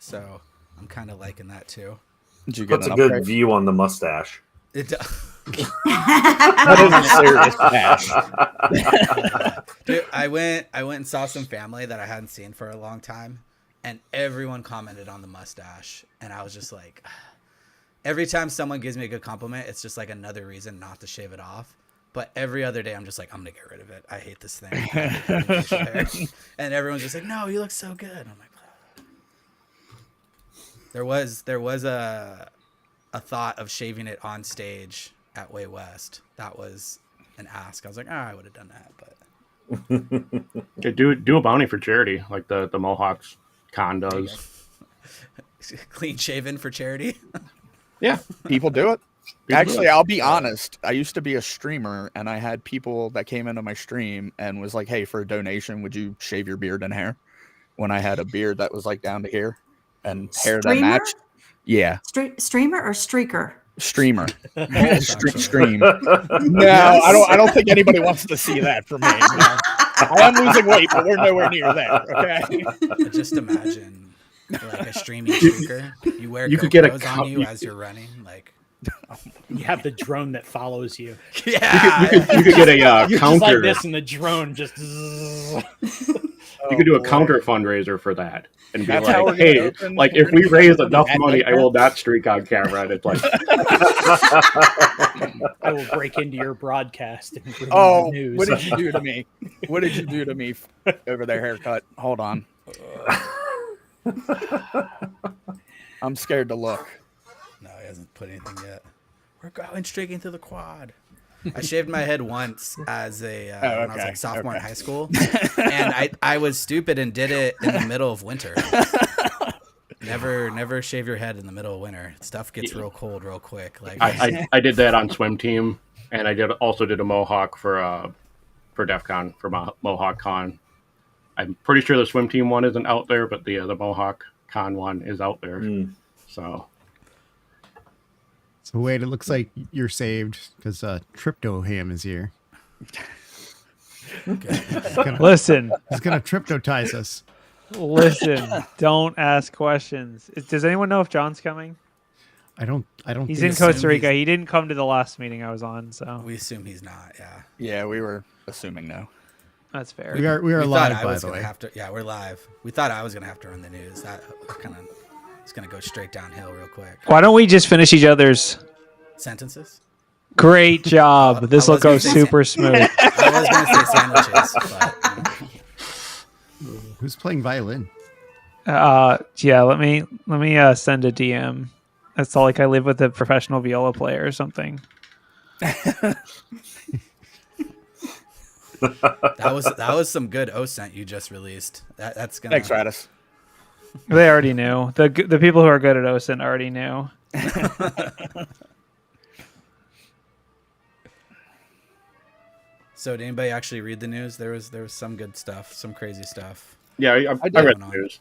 so I'm kind of liking that too. Did you get Puts a good view on the mustache. It does. That is a serious patch. Dude, I went and saw some family that I hadn't seen for a long time, and everyone commented on the mustache, and I was just like, every time someone gives me a good compliment, it's just like another reason not to shave it off. But every other day, I'm just like, I'm gonna get rid of it. I hate this thing. And everyone's just like, no, you look so good. I'm like, there was a thought of shaving it on stage at Way West. That was an ask. I was like, I would have done that, but Okay, do a bounty for charity, like the Mohawks con does. Clean shaven for charity. Yeah, People do it. People Actually, do it. I'll be honest. I used to be a streamer, and I had people that came into my stream and was like, "Hey, for a donation, would you shave your beard and hair?" When I had a beard that was like down to here and hair that Streamer? matched. Yeah, Streamer or streaker? streamer. Stream. Actually. No, I don't think anybody wants to see that from me. No. I am losing weight, but we're nowhere near there. Okay. Just imagine like a streaming streaker. You wear You could get a GoPros on you as you're running, like. You have the drone that follows you. Yeah, you could get a You're just counter. like this, and the drone just. You could do a counter fundraiser for that, and be That's how we're like, gonna "Hey, open- like we're if we gonna raise open enough that money, like I will not streak on camera." And it's like, I will break into your broadcast and bring Oh, the news. what did you do to me? What did you do to me over their haircut? Hold on. I'm scared to look. no, he hasn't put anything yet. We're going straight into the quad. I shaved my head once as a when I was okay, like sophomore in okay. high school, and I was stupid and did it in the middle of winter. Never shave your head in the middle of winter. Stuff gets real cold real quick. Like I did that on swim team, and I also did a Mohawk for DEF CON, for Mohawk Con. I'm pretty sure the swim team one isn't out there, but the Mohawk Con one is out there. So Wade, it looks like you're saved because Tripto Ham is here. Listen, He's gonna triptotize us. listen. Don't ask questions. Does anyone know if John's coming? I don't. He's think in so. Costa Rica. He didn't come to the last meeting I was on, so we assume he's not. Yeah, Yeah, we were assuming no. that's fair. We are we live, thought I by was the gonna way. have to. Yeah, we're live. We thought I was gonna have to run the news. That kind of it's gonna go straight downhill real quick. Why don't we just finish each other's? Sentences. Great job. This I will was go gonna say super smooth. I was gonna say sandwiches, but Who's playing violin? Yeah. Let me send a DM. That's all. Like I live with a professional viola player or something. that was some good OSENT you just released. That's gonna. Thanks, Radis. They already knew. The people who are good at OSINT already knew. So did anybody actually read the news? There was some good stuff, some crazy stuff. yeah, I did. read the news.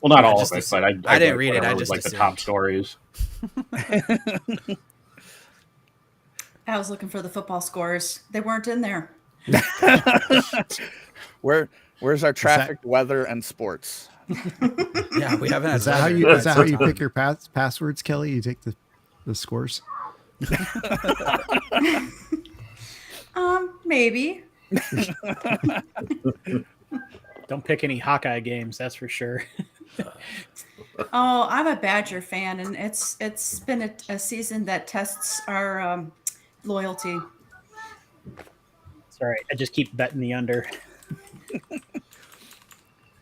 Well, not Yeah, all just of it, assume- but I didn't read it, whatever I was, just like the top assumed. stories. I was looking for the football scores. They weren't in there. Where's our traffic, weather, and sports? Yeah, we haven't. Had Is that how weather you? in Is that some how you time. pick your passwords, Kelly? You take the scores. Maybe. Don't pick any Hawkeye games, that's for sure. Oh, I'm a Badger fan, and it's been a season that tests our loyalty. It's all right. I just keep betting the under.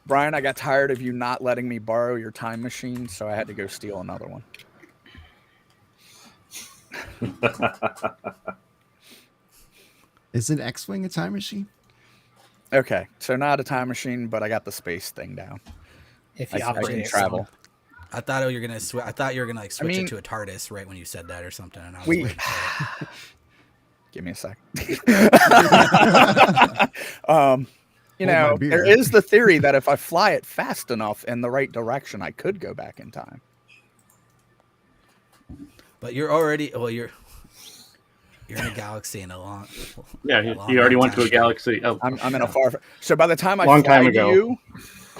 Brian, I got tired of you not letting me borrow your time machine, so I had to go steal another one. Isn't X-Wing a time machine? Okay, so not a time machine, but I got the space thing down. If I you can operate it travel. wrong. I thought you were gonna. I thought you were gonna like switch mean- it to a TARDIS right when you said that or something. And I was We- waiting for it. Give me a sec. You Hold know, my beer. there is the theory that if I fly it fast enough in the right direction, I could go back in time. But you're already. Well, you're in a galaxy in a long. Yeah, long, he already long went to a time. galaxy. Oh, I'm in a far. So by the time I Long fly time to ago. you,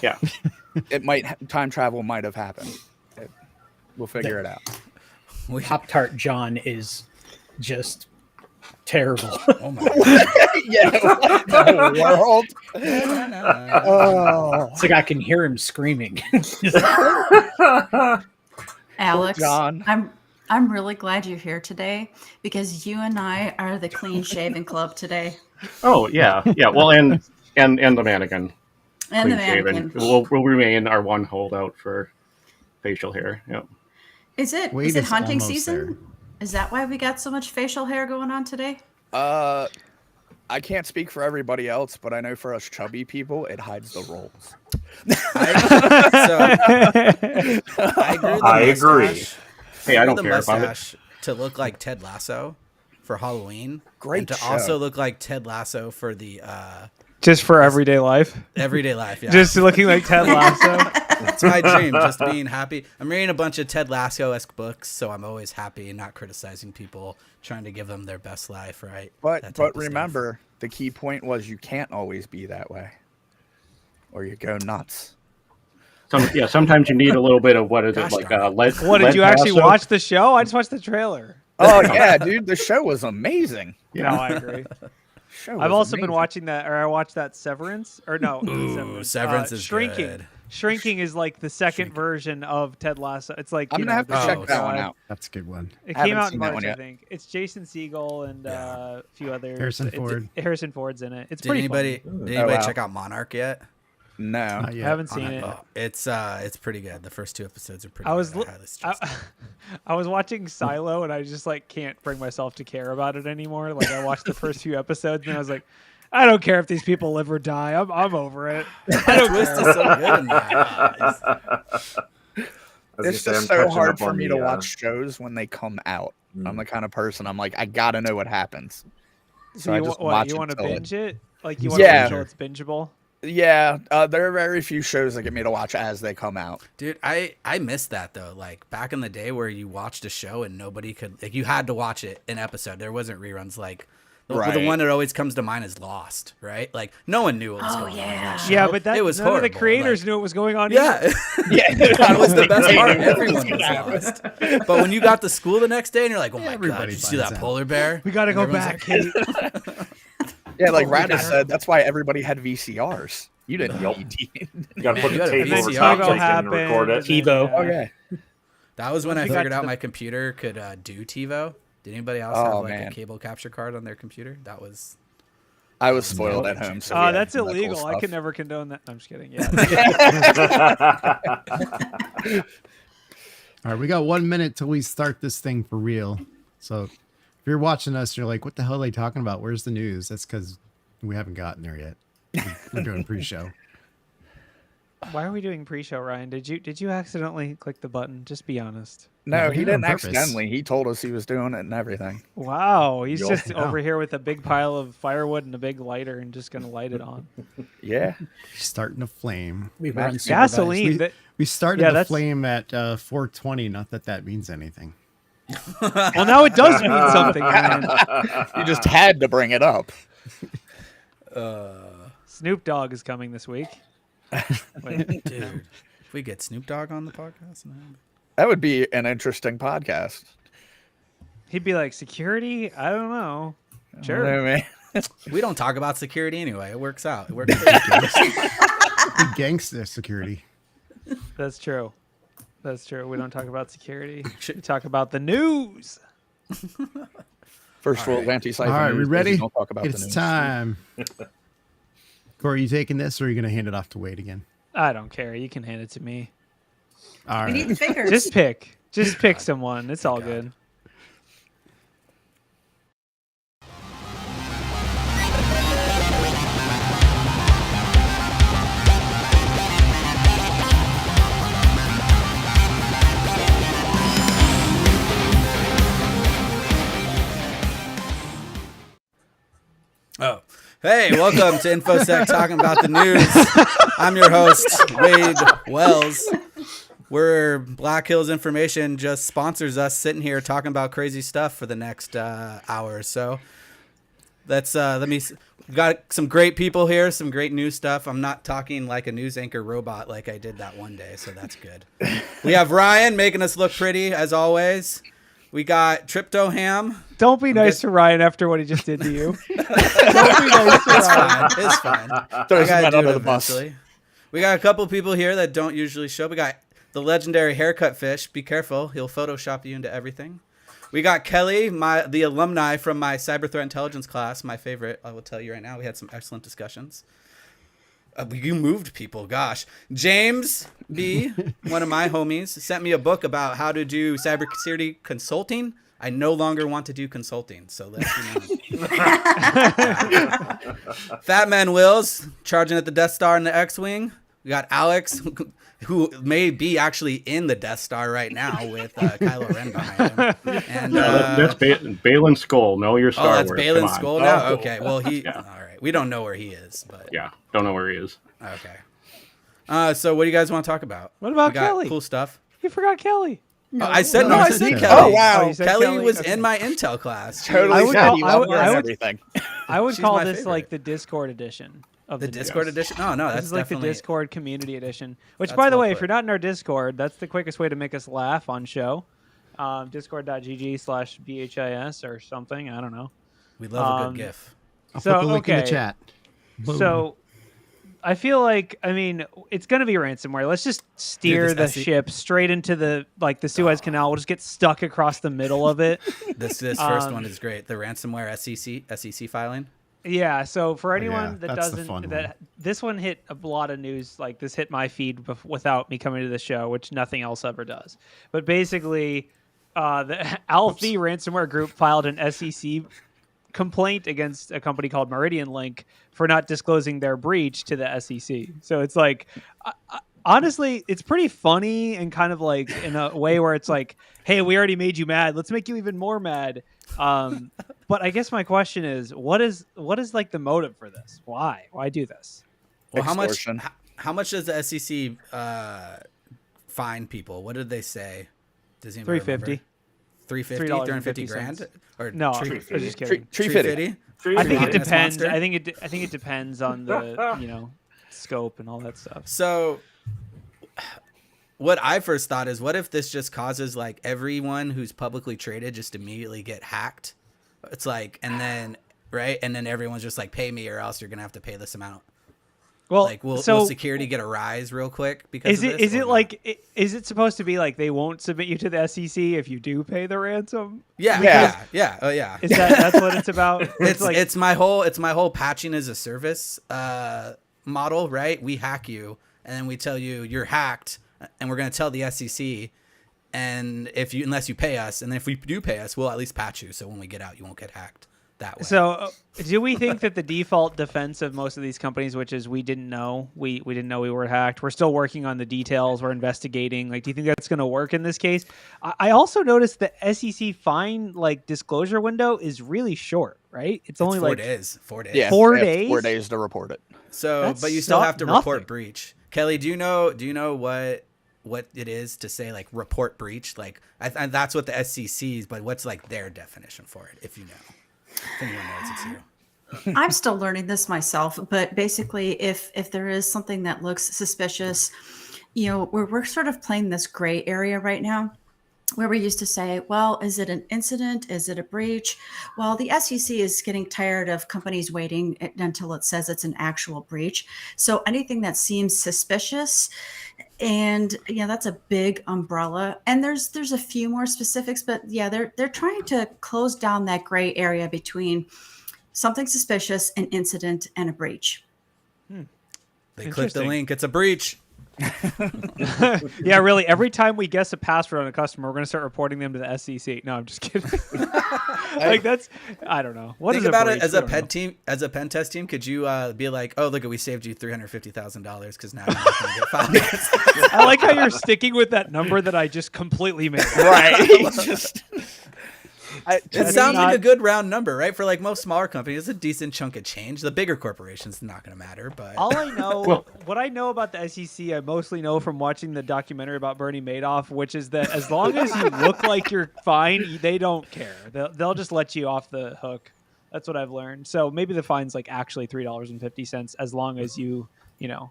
yeah. Time travel might have happened. We'll figure it out. Pop-Tart John is just terrible. Oh my god. Yeah, what the world? Oh, It's like I can hear him screaming. Alex, John. I'm really glad you're here today because you and I are the clean-shaven club today. Oh yeah. Well, and the mannequin. And the Clean-shaven. mannequin. Will remain our one holdout for facial hair. Yep. Is it Wade is hunting almost season? there. Is that why we got so much facial hair going on today? I can't speak for everybody else, but I know for us chubby people, it hides the rolls. I agree. Hey, I don't the care about it. mustache to look like Ted Lasso for Halloween. Great and to show. also look like Ted Lasso for the Just for everyday life. everyday life. Yeah. Just looking like Ted Lasso. It's my dream, just being happy. I'm reading a bunch of Ted Lasso-esque books, so I'm always happy and not criticizing people, trying to give them their best life, right? That type But of stuff. remember, the key point was you can't always be that way, or you go nuts. Sometimes you need a little bit of what is Gosh it like? darn What, did you actually watch the show? I just watched the trailer. Oh yeah, dude, the show was amazing. No, I agree. Show I've was also been amazing. watching that, or I watched that Severance, or no, Ooh, Severance is Shrinking. good. Shrinking is like the second version of Ted Lasso. It's like I'm you gonna have know, to the check Oh, that one guy. out. That's a good one. It Haven't came out in seen that March, one I yet. think. It's Jason Segel and a few others. Harrison Ford. Harrison Ford's in it. It's Did pretty anybody funny. did anybody wow. check out Monarch yet? No, Not I yet. haven't seen it. Oh, it's pretty good. The first 2 episodes are pretty I was good. li- I highly suggest it. I was watching Silo and I just like can't bring myself to care about it anymore. Like I watched the first few episodes and I was like, I don't care if these people live or die. I'm over it. I don't Twist care. is so good in that. it's just so hard for me to watch shows when they come out. I'm the kind of person I'm like, I gotta know what happens. So I you, just what, watch you it want to till it- binge it? Like you want Yeah. to it's bingeable? Yeah, there are very few shows that get me to watch as they come out. Dude, I missed that though. Like back in the day where you watched a show and nobody could, like, you had to watch it an episode. There wasn't reruns. Like the Right. one that always comes to mind is Lost, right? Like no one knew what was going on. In that show. Yeah, but it was none of the horrible. creators Like, knew what was going on. yeah, Yeah, that was the best part. Everyone was lost. But when you got to school the next day and you're like, oh my god, Everybody did you see finds that out. polar bear? We got to And go everyone's back, like, Kate. yeah, like Radis said, that's why everybody had VCRs. You didn't Yup. need. You gotta put You the gotta tape fix over it. top TiVo so you can record it. TiVo. Oh yeah. That was when I We got figured to out the- my computer could do TiVo. Did anybody else Oh, have like man. a cable capture card on their computer? That was I was spoiled at home, so Oh, we had that's that cool illegal. I stuff. could never condone that. I'm just kidding. Yeah. All right, we got 1 minute till we start this thing for real. So if you're watching us, you're like, what the hell are they talking about? Where's the news? That's because we haven't gotten there yet. We're doing pre-show. Why are we doing pre-show, Ryan? Did you accidentally click the button? Just be honest. No, Yeah, he on didn't purpose. accidentally. He told us he was doing it and everything. Wow, he's Yo. just Yeah. over here with a big pile of firewood and a big lighter and just gonna light it on. Yeah. Starting a flame. We've run Gasoline. We, we started Yeah, the that's- flame at 420. Not that that means anything. Well, now it does mean something, Ryan. You just had to bring it up. Snoop Dogg is coming this week. Wait, dude. If we get Snoop Dogg on the podcast, man. That would be an interesting podcast. he'd be like, security? I don't know. Sure. No, man. We don't talk about security anyway. It works out. It works. Out. Big gangster security. That's true. That's true. We don't talk about security. We talk about the news. First world anti-siphon. All right, we news, ready? Don't talk about the It's news. time. Corey, you taking this or are you going to hand it off to Wade again? I don't care. You can hand it to me. All We right. need the fingers. Just pick. Just pick someone. It's all good. Oh, hey, welcome to InfoSec talking about the news. I'm your host, Wade Wells. We're Black Hills Information just sponsors us sitting here talking about crazy stuff for the next hour or so. Let's We got some great people here, some great news stuff. I'm not talking like a news anchor robot like I did that one day, so that's good. We have Ryan making us look pretty, as always. We got Tripto Ham. Don't be nice to Ryan after what he just did to you. Don't be nice to Ryan. It's fine. Throws I him gotta do under it the bus. eventually. We got a couple people here that don't usually show. We got the legendary haircut fish. Be careful. He'll Photoshop you into everything. We got Kelly, the alumni from my cyber threat intelligence class, my favorite. I will tell you right now, we had some excellent discussions. You moved people, gosh. James B, one of my homies, sent me a book about how to do cybersecurity consulting. I no longer want to do consulting, so let's be known. Fat Man Wills, charging at the Death Star in the X-Wing. We got Alex, who may be actually in the Death Star right now with Kylo Ren behind him. And that's Balin Skull. Know your Star Wars. that's Balin Come on. Skull now? Oh. Okay, well, Yeah. all right. We don't know where he is, but Yeah, don't know where he is. okay. So what do you guys want to talk about? What about We got Kelly? Cool stuff. You forgot Kelly. No. I said No, I I said said Kelly. Oh, wow. you said Kelly was Okay. in my Intel class. Totally I would sad call- you I up would- with I would- everything. I would She's call my this favorite. like the Discord edition of The the Discord news. edition? Oh, no, This that's is like the definitely... Discord community edition. Which, That's by the well way, if put. you're not in our Discord, that's the quickest way to make us laugh on show. Discord.gg/BHIS or something. I don't know. We love a Um, good GIF. I'll So, put the link in the okay. chat. Boom. So, I feel like, I mean, it's going to be ransomware. Let's just steer this the SE ship straight into the Suez Canal. We'll just get stuck across the middle of it. This first one is great. The ransomware SEC filing. Yeah. So for Oh, anyone yeah, that that's the doesn't, fun this one hit a lot of news. Like this hit my feed without me coming to the show, which nothing else ever does. But basically, the AlphV ransomware group filed an SEC complaint against a company called MeridianLink for not disclosing their breach to the SEC. So it's like, honestly, it's pretty funny and kind of like in a way where it's like, hey, we already made you mad. Let's make you even more mad. But I guess my question is, what is like the motive for this? Why do this? Well, Extortion. how much does the SEC fine people? What did they say? Does anybody remember? $350. $350 $350,000 or No, Tree I'm just fitty. kidding. Tree Tree fitty. fitty? I think it Fitness depends. monster? I think it depends on the scope and all that stuff. So what I first thought is, what if this just causes like everyone who's publicly traded just immediately get hacked? It's like, and then everyone's just like, pay me or else you're gonna have to pay this amount. Well, Like, will so security get a rise real quick because is it supposed to be like they won't submit you to the SEC if you do pay the ransom? Yeah. Oh yeah. Is that's what it's about? It's my whole patching as a service model, right? We hack you and then we tell you you're hacked and we're going to tell the SEC, and unless you pay us, and then if we do pay us, we'll at least patch you so when we get out you won't get hacked that way. So do we think that the default defense of most of these companies, which is we didn't know we were hacked, we're still working on the details, we're investigating, like, do you think that's going to work in this case? I also noticed the SEC fine disclosure window is really short, right? It's only 4 like days. 4 days. Yeah, 4 they have days? 4 days to report it. So, That's but you still have to nothing. report breach. Kelly, do you know what it is to say like report breach? Like that's what the SEC's, but what's like their definition for it? If you know, if anyone knows, it's you. I'm still learning this myself, but basically if there is something that looks suspicious, we're sort of playing this gray area right now where we used to say, well, is it an incident? Is it a breach? Well, the SEC is getting tired of companies waiting until it says it's an actual breach. So anything that seems suspicious, and that's a big umbrella. And there's a few more specifics, but yeah, they're trying to close down that gray area between something suspicious, an incident, and a breach. They click the link. It's a breach. Yeah, really. Every time we guess a password on a customer, we're going to start reporting them to the SEC. No, I'm just kidding. I don't know. What Think is about breach? it as We a don't know. as a pen test team. Could you be like, oh, look, we saved you $350,000 because now you're not going to get fined. I like how you're sticking with that number that I just completely made. Right. It sounds like a good round number, right? For like most smaller companies, it's a decent chunk of change. The bigger corporations, not going to matter. But All I know, what I know about the SEC, I mostly know from watching the documentary about Bernie Madoff, which is that as long as you look like you're fine, they don't care. They'll just let you off the hook. That's what I've learned. So maybe the fine's like actually $3.50 as long as you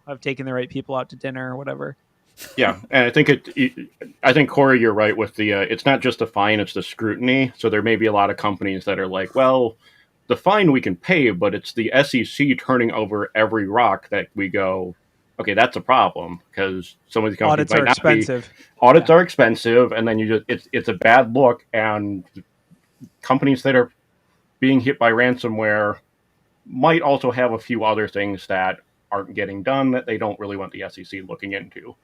have taken the right people out to dinner or whatever. Yeah, and I think Corey, you're right with the. It's not just the fine; it's the scrutiny. So there may be a lot of companies that are like, well, the fine we can pay, but it's the SEC turning over every rock that we go. Okay, that's a problem because some of these companies Audits are expensive. Audits are expensive, and then it's a bad look. And companies that are being hit by ransomware might also have a few other things that aren't getting done that they don't really want the SEC looking into.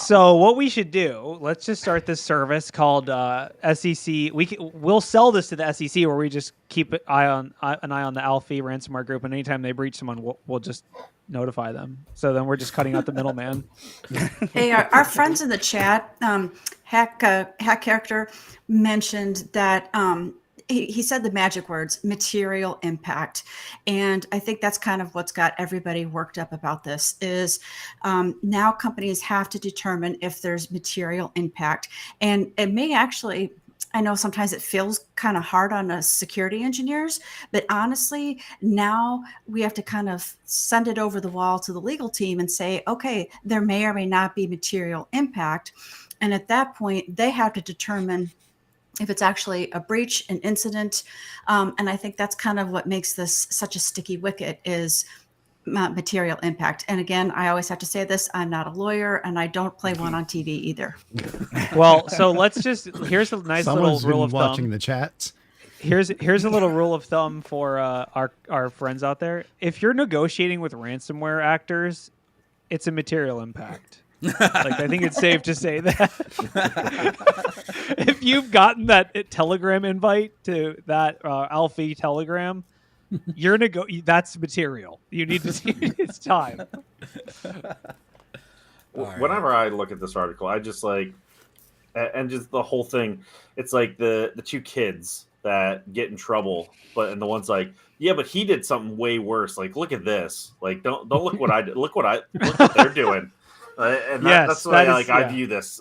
So what we should do, let's just start this service called SEC. We'll sell this to the SEC where we just keep an eye on the AlphV ransomware group, and anytime they breach someone, we'll just notify them. So then we're just cutting out the middleman. Hey, our friends in the chat, Hack Character mentioned that he said the magic words, material impact. And I think that's kind of what's got everybody worked up about this is now companies have to determine if there's material impact. And it may actually, I know sometimes it feels kind of hard on us security engineers, but honestly, now we have to kind of send it over the wall to the legal team and say, okay, there may or may not be material impact. And at that point, they have to determine if it's actually a breach, an incident. And I think that's kind of what makes this such a sticky wicket is material impact. And again, I always have to say this, I'm not a lawyer and I don't play one on TV either. Well, so here's a nice Someone's little rule been of thumb. watching the chats. Here's a little rule of thumb for our friends out there. If you're negotiating with ransomware actors, it's a material impact. Like I think it's safe to say that if you've gotten that Telegram invite to that AlphV Telegram, that's material. You need to see it's time. Whenever I look at this article, I just like, and just the whole thing. It's like the two kids that get in trouble, and the one's like, yeah, but he did something way worse. Like, look at this. Like, don't look what I did. Look what they're doing. And that's the way I view this.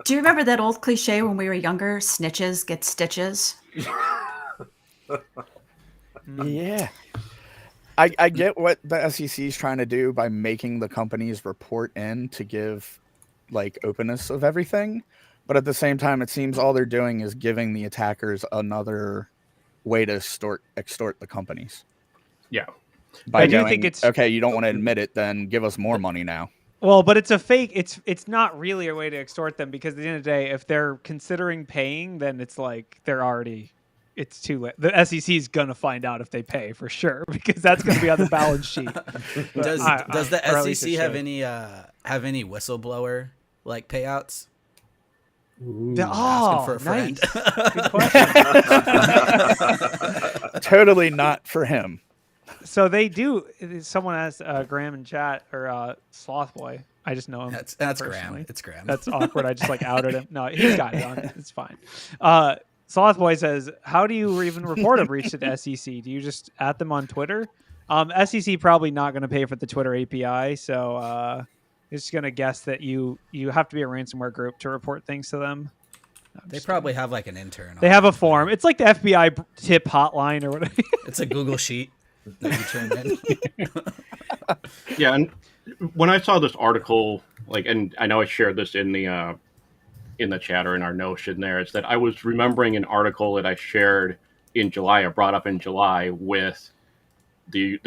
Do you remember that old cliche when we were younger? Snitches get stitches. Yeah. I get what the SEC is trying to do by making the companies report in to give like openness of everything. But at the same time, it seems all they're doing is giving the attackers another way to extort the companies. Yeah. I do think it's okay. You don't want to admit it, then give us more money now. Well, but it's a fake. It's not really a way to extort them because at the end of the day, if they're considering paying, then it's like it's too late. The SEC is gonna find out if they pay for sure because that's gonna be on the balance sheet. Does the SEC have any whistleblower like payouts? Oh, for a nice. friend. Good question. Totally not for him. So they do. Someone asked Graham in chat or Slothboy. I just know him. That's Graham. It's Graham. That's awkward. I just like outed him. No, he's got it on. It's fine. Slothboy says, "How do you even report a breach to the SEC? Do you just at them on Twitter?" SEC probably not going to pay for the Twitter API, so it's going to guess that you have to be a ransomware group to report things to them. They probably have like an intern. They have a form. It's like the FBI tip hotline or whatever. It's a Google sheet that you turn in. Yeah, and when I saw this article, and I know I shared this in the chat or in our Notion there, is that I was remembering an article that I shared in July, I brought up in July with I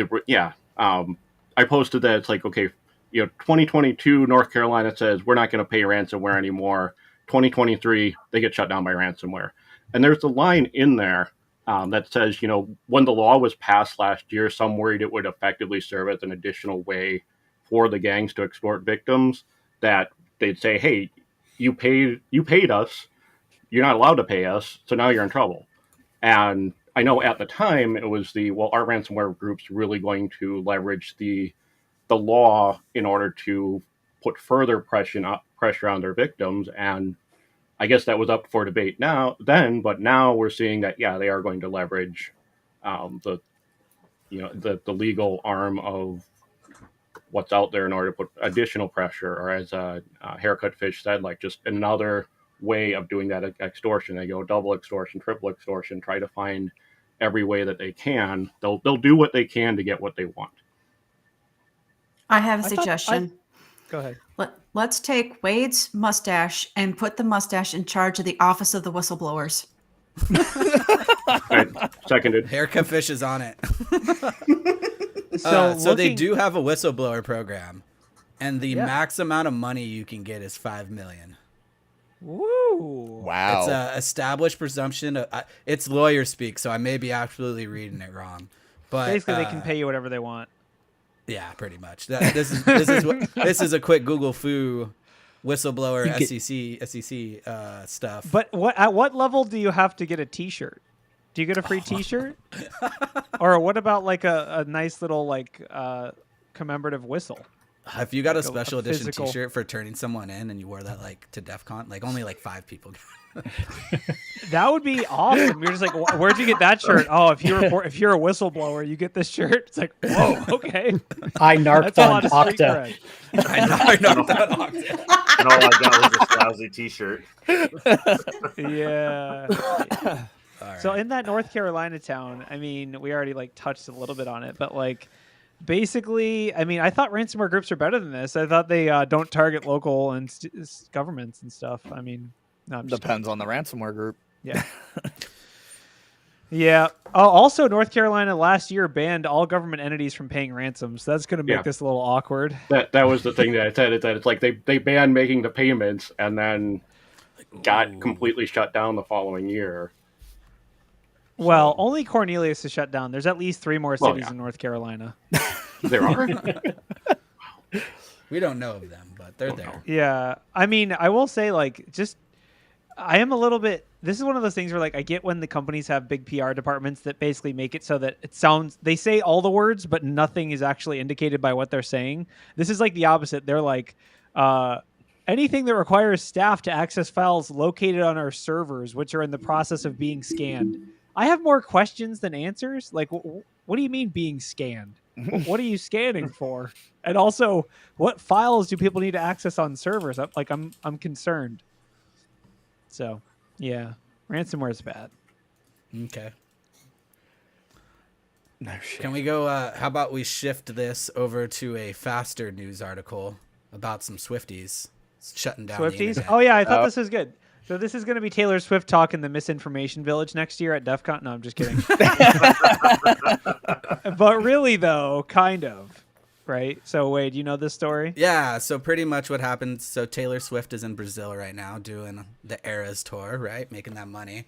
posted that it's like, okay, 2022 North Carolina says we're not going to pay ransomware anymore. 2023 they get shut down by ransomware, and there's a line in there that says, when the law was passed last year, some worried it would effectively serve as an additional way for the gangs to extort victims, that they'd say, hey, you paid us, you're not allowed to pay us, so now you're in trouble. And I know at the time it was our ransomware group's really going to leverage the law in order to put further pressure on their victims. And I guess that was up for debate but now we're seeing that, they are going to leverage the legal arm of what's out there in order to put additional pressure, or as Haircut Fish said, like just another way of doing that extortion. They go double extortion, triple extortion, try to find every way that they can. They'll do what they can to get what they want. I have a suggestion. Go ahead. Let's take Wade's mustache and put the mustache in charge of the Office of the Whistleblowers. Right, seconded. Haircut Fish is on it. So they do have a whistleblower program, and the max amount of money you can get is $5 million. Woo! Wow. It's a established presumption. It's lawyer speak, so I may be absolutely reading it wrong. But basically, they can pay you whatever they want. Yeah, pretty much. This is a quick Google foo whistleblower SEC stuff. But at what level do you have to get a T-shirt? Do you get a free T-shirt? Or what about like a nice little like commemorative whistle? If you got a Like special a edition physical T-shirt for turning someone in, and you wore that like to DEF CON, like only like 5 people. That would be awesome. You're just like, where'd you get that shirt? Oh, if you're a whistleblower, you get this shirt. It's like, whoa, okay. I narked on Octa. I knocked on Octa. And all I got was a lousy T-shirt. Yeah. All So right. in that North Carolina town, I mean, we already like touched a little bit on it, but like basically, I mean, I thought ransomware groups are better than this. I thought they don't target local and governments and stuff. I mean, no, I'm just Depends on the ransomware group. Yeah. Yeah. Oh, also, North Carolina last year banned all government entities from paying ransoms. That's going to make this a little awkward. That was the thing that I said. Is that it's like they banned making the payments and then got completely shut down the following year. Well, only Cornelius is shut down. There's at least 3 more cities in North Carolina. There are. We don't know of them, but they're there. Yeah. I mean, I will say, like, I am a little bit. This is one of those things where, like, I get when the companies have big PR departments that basically make it so that it sounds. They say all the words, but nothing is actually indicated by what they're saying. This is like the opposite. They're like, anything that requires staff to access files located on our servers, which are in the process of being scanned. I have more questions than answers. Like, what do you mean being scanned? What are you scanning for? And also, what files do people need to access on servers? I'm concerned. So, yeah, ransomware is bad. Okay. No shit. Can we go? How about we shift this over to a faster news article about some Swifties shutting down. Swifties? The internet. Oh yeah, I thought this was good. So this is going to be Taylor Swift talking the Misinformation Village next year at DEF CON. No, I'm just kidding. But really, though, kind of, right? So, Wade, you know this story? Yeah, so pretty much what happened. So Taylor Swift is in Brazil right now doing the Eras tour, right? Making that money.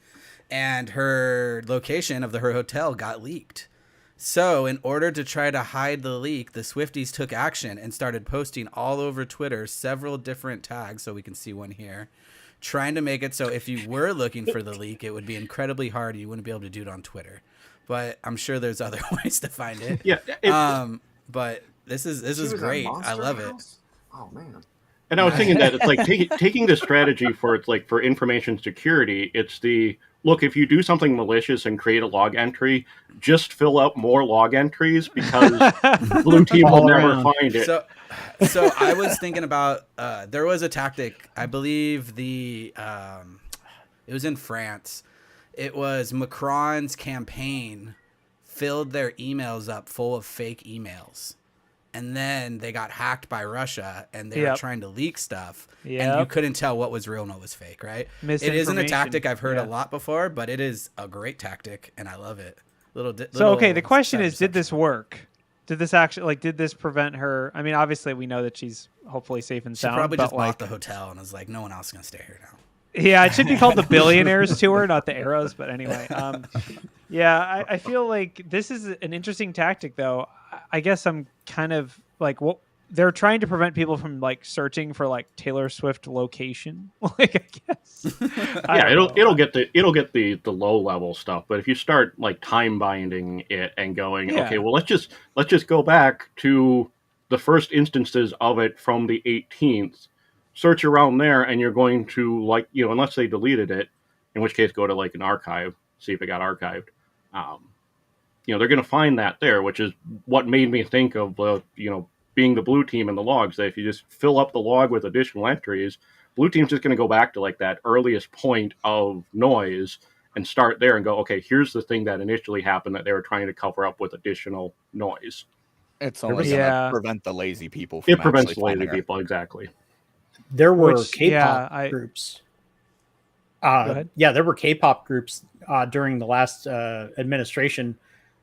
And her location of her hotel got leaked. So in order to try to hide the leak, the Swifties took action and started posting all over Twitter several different tags. So we can see one here. Trying to make it so if you were looking for the leak, it would be incredibly hard. You wouldn't be able to do it on Twitter. But I'm sure there's other ways to find it. Yeah. But this is great. I love it. Oh man. And I was thinking that it's like taking the strategy for information security. It's the look, if you do something malicious and create a log entry, just fill out more log entries because blue team will never find it. So I was thinking about there was a tactic. I believe it was in France. It was Macron's campaign filled their emails up full of fake emails. And then they got hacked by Russia, and they were trying to leak stuff, and you couldn't tell what was real and what was fake, right? It isn't a tactic I've heard a lot before, but it is a great tactic, and I love it. The question is, did this work? Did this actually, did this prevent her? I mean, obviously, we know that she's hopefully safe and sound. She probably just bought like the hotel and was like, no one else is going to stay here now. Yeah, it should be called the Billionaires Tour, not the Arrows. But anyway, yeah, I feel like this is an interesting tactic, though. I guess I'm kind of like, what they're trying to prevent people from searching for Taylor Swift location. I guess. Yeah, it'll get the low level stuff, but if you start time binding it and going, okay, well let's just go back to the first instances of it from the 18th. Search around there, and you're going to unless they deleted it, in which case go to an archive, see if it got archived. They're going to find that there, which is what made me think of being the blue team in the logs. That if you just fill up the log with additional entries, blue team's just going to go back to that earliest point of noise and start there and go, okay, here's the thing that initially happened that they were trying to cover up with additional noise. It's only going to prevent the lazy people from It prevents the lazy finding her. people, exactly. There were Which, K-pop groups. There were K-pop groups during the last administration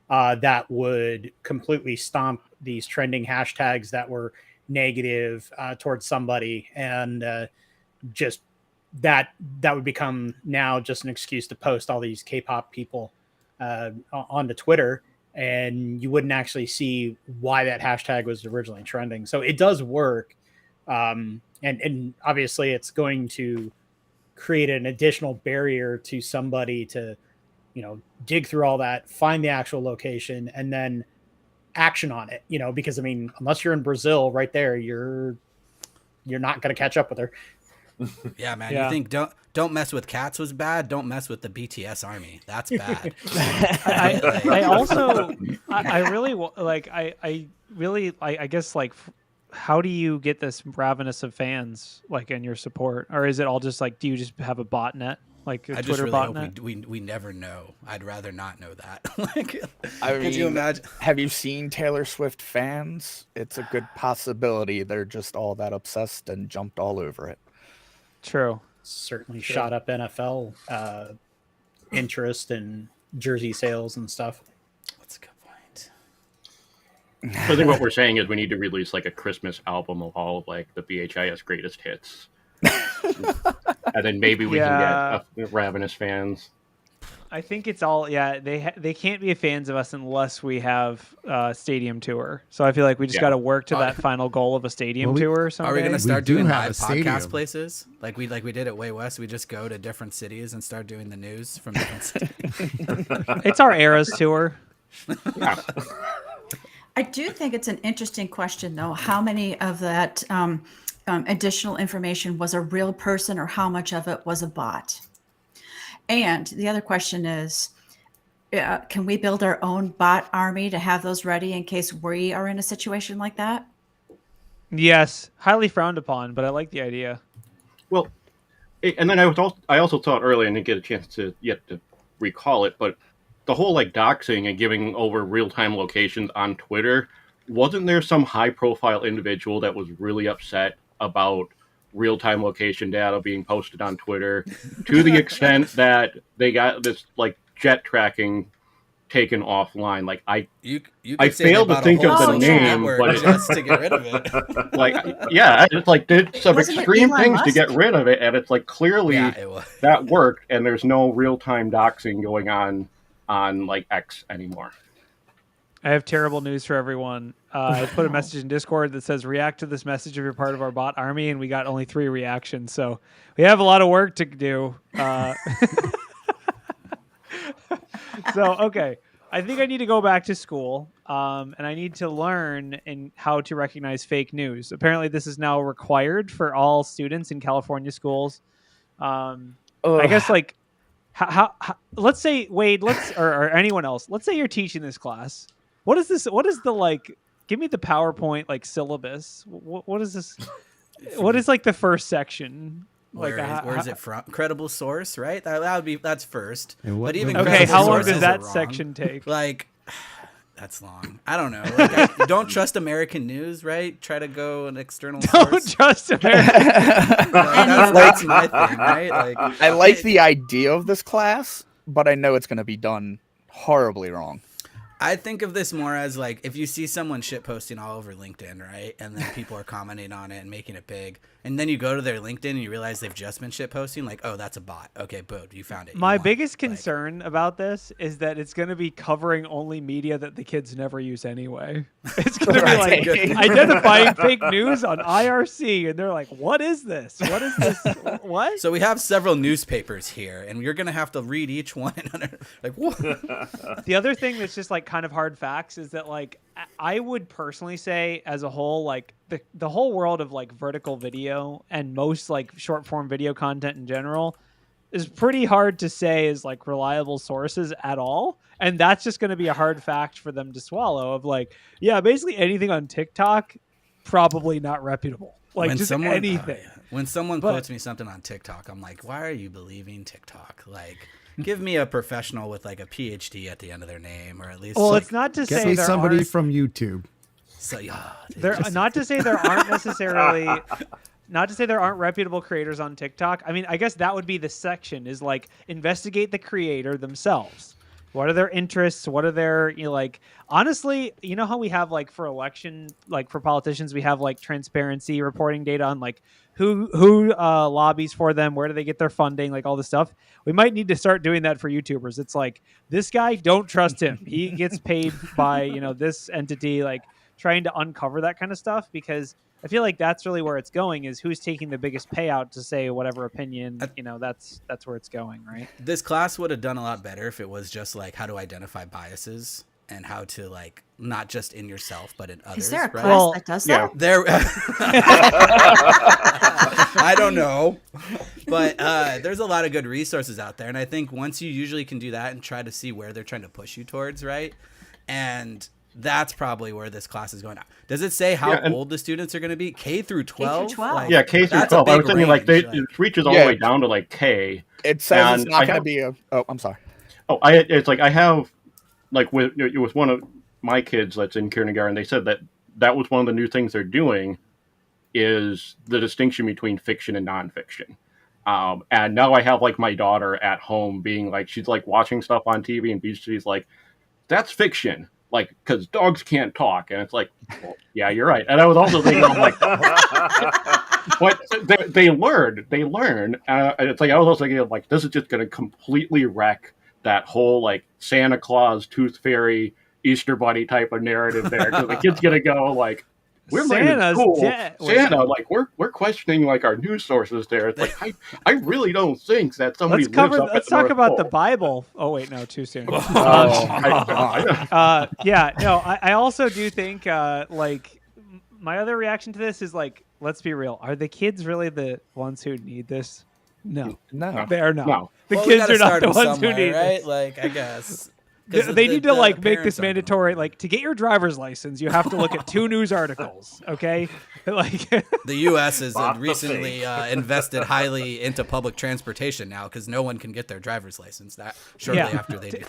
that would completely stomp these trending hashtags that were negative towards somebody, and just that would become now just an excuse to post all these K-pop people onto Twitter, and you wouldn't actually see why that hashtag was originally trending. So it does work, and obviously it's going to create an additional barrier to somebody to, dig through all that, find the actual location, and then action on it. Because I mean, unless you're in Brazil, right there, you're not going to catch up with her. Yeah, man. You think don't mess with cats was bad? Don't mess with the BTS army. That's bad. I guess how do you get this ravenous of fans in your support, or is it all just do you just have a botnet, like a I Twitter just really botnet? hope we never know. I'd rather not know that. Could you imagine? Have you seen Taylor Swift fans? It's a good possibility they're just all that obsessed and jumped all over it. True. Certainly shot up NFL interest and jersey sales and stuff. That's a good point. I think what we're saying is we need to release a Christmas album of all of the BHIS greatest hits. And then maybe we can get ravenous fans. I think it's all they can't be fans of us unless we have a stadium tour. So I feel like we just got to work to that final goal of a stadium tour. Someday. Are we going to start doing live podcast stadium. places like we did at Way West? We just go to different cities and start doing the news from different cities. It's our Eras tour. I do think it's an interesting question, though. How many of that additional information was a real person, or how much of it was a bot? And the other question is, can we build our own bot army to have those ready in case we are in a situation like that? Yes, highly frowned upon, but I like the idea. Well, and then I also thought earlier, and didn't get a chance to recall it, but the whole doxing and giving over real-time locations on Twitter, wasn't there some high-profile individual that was really upset about real-time location data being posted on Twitter to the extent that they got this jet tracking taken offline? I failed to think of the name, but just to get rid of it. It's did some Wasn't it extreme Elon things to Musk? get rid of it, and it's clearly it was. that worked, and there's no real-time doxing going on X anymore. I have terrible news for everyone. I put a message in Discord that says, react to this message if you're part of our bot army, and we got only 3 reactions. So we have a lot of work to do. Okay. I think I need to go back to school, and I need to learn how to recognize fake news. Apparently, this is now required for all students in California schools. I guess, how let's say, Wade, or anyone else, let's say you're teaching this class. What is this? What is the give me the PowerPoint syllabus. What is this? What is the first section? Where is it from? Credible source, right? That's first. But even how long does that section take? That's long. I don't know. Don't trust American news, right? Try to go an external Don't source. trust American. That's my thing, right? I like the idea of this class, but I know it's going to be done horribly wrong. I think of this more as if you see someone shit posting all over LinkedIn, right? And then people are commenting on it and making it big. And then you go to their LinkedIn and you realize they've just been shit posting. Oh, that's a bot. Okay, boom, you found it. My biggest concern about this is that it's going to be covering only media that the kids never use anyway. It's going to be identifying fake news on IRC. And they're like, what is this? What is this? What? So we have several newspapers here, and you're going to have to read each one. What? The other thing that's just kind of hard facts is that I would personally say as a whole, the whole world of vertical video and most short form video content in general is pretty hard to say is reliable sources at all. And that's just going to be a hard fact for them to swallow of basically anything on TikTok, probably not reputable. Anything. When someone quotes me something on TikTok, I'm like, why are you believing TikTok? give me a professional with like a PhD at the end of their name, or at least. Well, like, it's not to Get say me there somebody aren't, from YouTube. So yeah, there not to say there aren't necessarily. Not to say there aren't reputable creators on TikTok. I mean, I guess that would be the section is like investigate the creator themselves. What are their interests? What are their, like, honestly, you know how we have like for election, like for politicians, we have like transparency reporting data on like who lobbies for them, where do they get their funding, like all this stuff. We might need to start doing that for YouTubers. It's like, this guy, don't trust him. He gets paid by, this entity, like trying to uncover that kind of stuff, because I feel like that's really where it's going, is who's taking the biggest payout to say whatever opinion, that's where it's going, right? This class would have done a lot better if it was just like how to identify biases and how to like not just in yourself but in others. Is there a right? class that does that? There. I don't know, but there's a lot of good resources out there, and I think once you usually can do that and try to see where they're trying to push you towards, right? And that's probably where this class is going. Does it say how old the students are going to be? K through 12? K through 12. Like, Yeah, K through that's a 12. I was big thinking like range, it reaches all the way down to like K. It says it's And not I going to have- be a. Oh, I'm sorry. Oh, it's like I have, like it was one of my kids that's in kindergarten. They said that was one of the new things they're doing, is the distinction between fiction and nonfiction. And now I have like my daughter at home being like, she's like watching stuff on TV and she's like, that's fiction. Like, because dogs can't talk. And it's like, well, yeah, you're right. And I was also thinking, I'm like, but they learn. And it's like, I was also thinking, like, this is just going to completely wreck that whole, like, Santa Claus, Tooth Fairy, Easter Bunny type of narrative there. Because the kid's going to go, like, we're learning Santa's school. dead. Santa, like, we're questioning, like, our news sources there. It's like, I really don't think that somebody Let's lives up let's at the talk North about Pole. the Bible. Oh wait, no, too soon. I also do think like my other reaction to this is like, let's be real. Are the kids really the ones who need this? No, they are not. No. The well, kids we are not start the them ones who somewhere, need right? this. Like, I guess. They need to like make this parents aren't mandatory. Like, to get your driver's license, you have to look at 2 news articles. Okay, like The U.S. has Bot the recently fake. invested highly into public transportation now, because no one can get their driver's license that shortly after they do.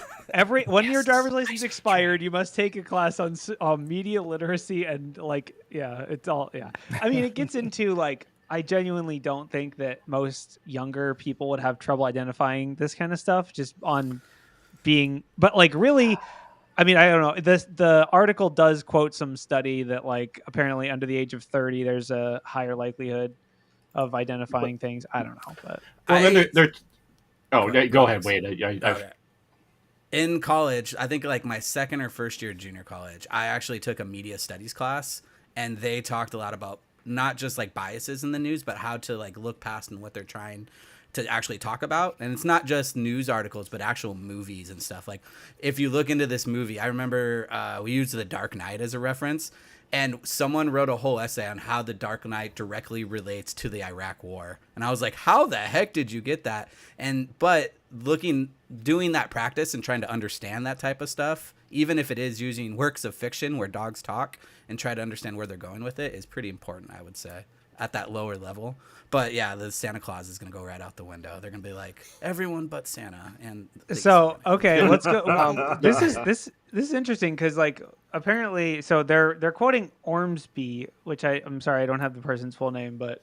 when your driver's license expired, you must take a class on media literacy and like, it's all. I mean, it gets into like, I genuinely don't think that most younger people would have trouble identifying this kind of stuff just on being, but like really, I mean, I don't know. The article does quote some study that like apparently under the age of 30, there's a higher likelihood of identifying things. I don't know, but Well, then there's. Oh, go ahead, Wade. Okay. In college, I think like my second or first year junior college, I actually took a media studies class, and they talked a lot about not just like biases in the news, but how to like look past and what they're trying to actually talk about. And it's not just news articles, but actual movies and stuff. Like, if you look into this movie, I remember we used The Dark Knight as a reference, and someone wrote a whole essay on how The Dark Knight directly relates to the Iraq War. And I was like, how the heck did you get that? But doing that practice and trying to understand that type of stuff, even if it is using works of fiction where dogs talk, and try to understand where they're going with it, is pretty important, I would say, at that lower level. But yeah, the Santa Claus is going to go right out the window. They're going to be like, everyone but Santa. And so okay, let's go. This is interesting because like apparently, so they're quoting Ormsby, which I'm sorry, I don't have the person's full name, but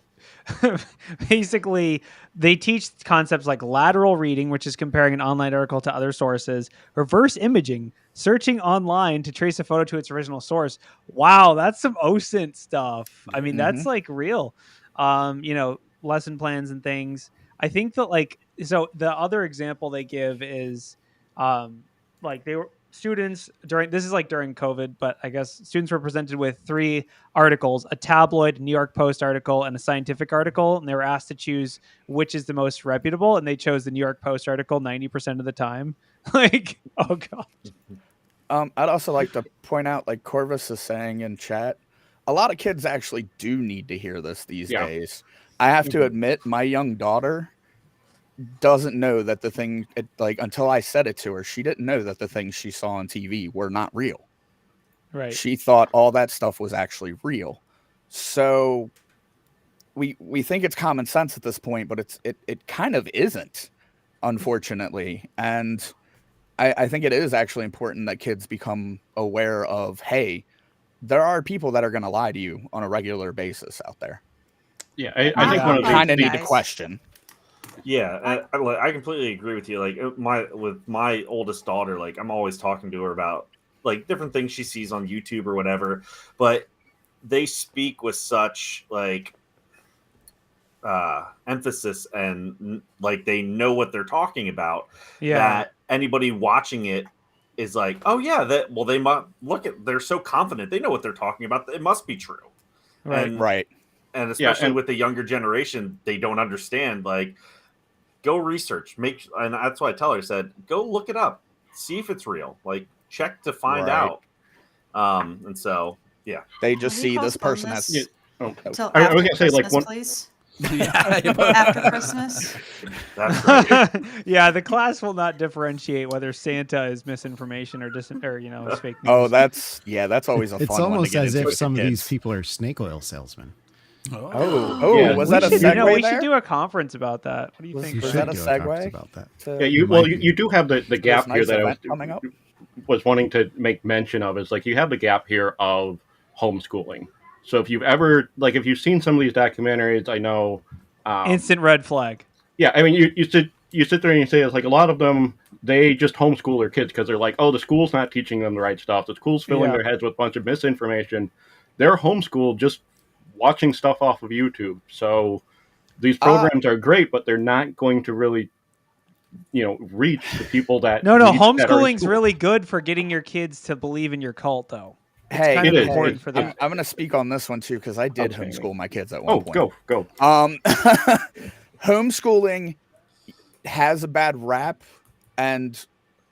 basically they teach concepts like lateral reading, which is comparing an online article to other sources, reverse imaging, searching online to trace a photo to its original source. Wow, that's some OSINT stuff. I mean, that's like real. Lesson plans and things. I think that like, so the other example they give is like they were students during COVID, but I guess students were presented with 3 articles, a tabloid, New York Post article, and a scientific article. And they were asked to choose which is the most reputable. And they chose the New York Post article 90% of the time. Like, oh God. I'd also like to point out, like Corvus is saying in chat, a lot of kids actually do need to hear this these days. I have to admit, my young daughter doesn't know that the thing, until I said it to her, she didn't know that the things she saw on TV were not real. Right. She thought all that stuff was actually real. So we think it's common sense at this point, but it kind of isn't. unfortunately. And I think it is actually important that kids become aware of, hey, there are people that are going to lie to you on a regular basis out there. Yeah, I think one of the kind of big need to question. Yeah, I completely agree with you. Like with my oldest daughter, like I'm always talking to her about like different things she sees on YouTube or whatever, but they speak with such like emphasis and like they know what they're talking about. Yeah. That anybody watching it is like, oh yeah, they must they're so confident they know what they're talking about. It must be true. Right. And, Right. And especially and with the younger generation, they don't understand. Like, go research, and that's why I tell her, I said, go look it up, see if it's real, like check to find out. And so, yeah, they just see this person as as. I was gonna say, like, please. After Christmas. That's right. Yeah, the class will not differentiate whether Santa is misinformation or is fake news. Oh, that's always a fun It's one to almost get as into if with some the of these kids. people are snake oil salesmen. Yeah. Was that a segue we there? should do a conference about that. What do you think? Was should that a do a conference segue? about that. Yeah, you do have the gap here that I was wanting to make mention of. Is like you have the gap here of homeschooling. So if you've seen some of these documentaries, I know instant red flag. Yeah, I mean you sit there and you say it's like a lot of them they just homeschool their kids because they're like, oh, the school's not teaching them the right stuff. The school's filling their heads with a bunch of misinformation. They're homeschooled just watching stuff off of YouTube. So these programs are great, but they're not going to really, reach the people that No, homeschooling's really good for getting your kids to believe in your cult, though. It's kind of important for them. I'm going to speak on this one too because I did homeschool my kids at one point. Go. Homeschooling has a bad rap, and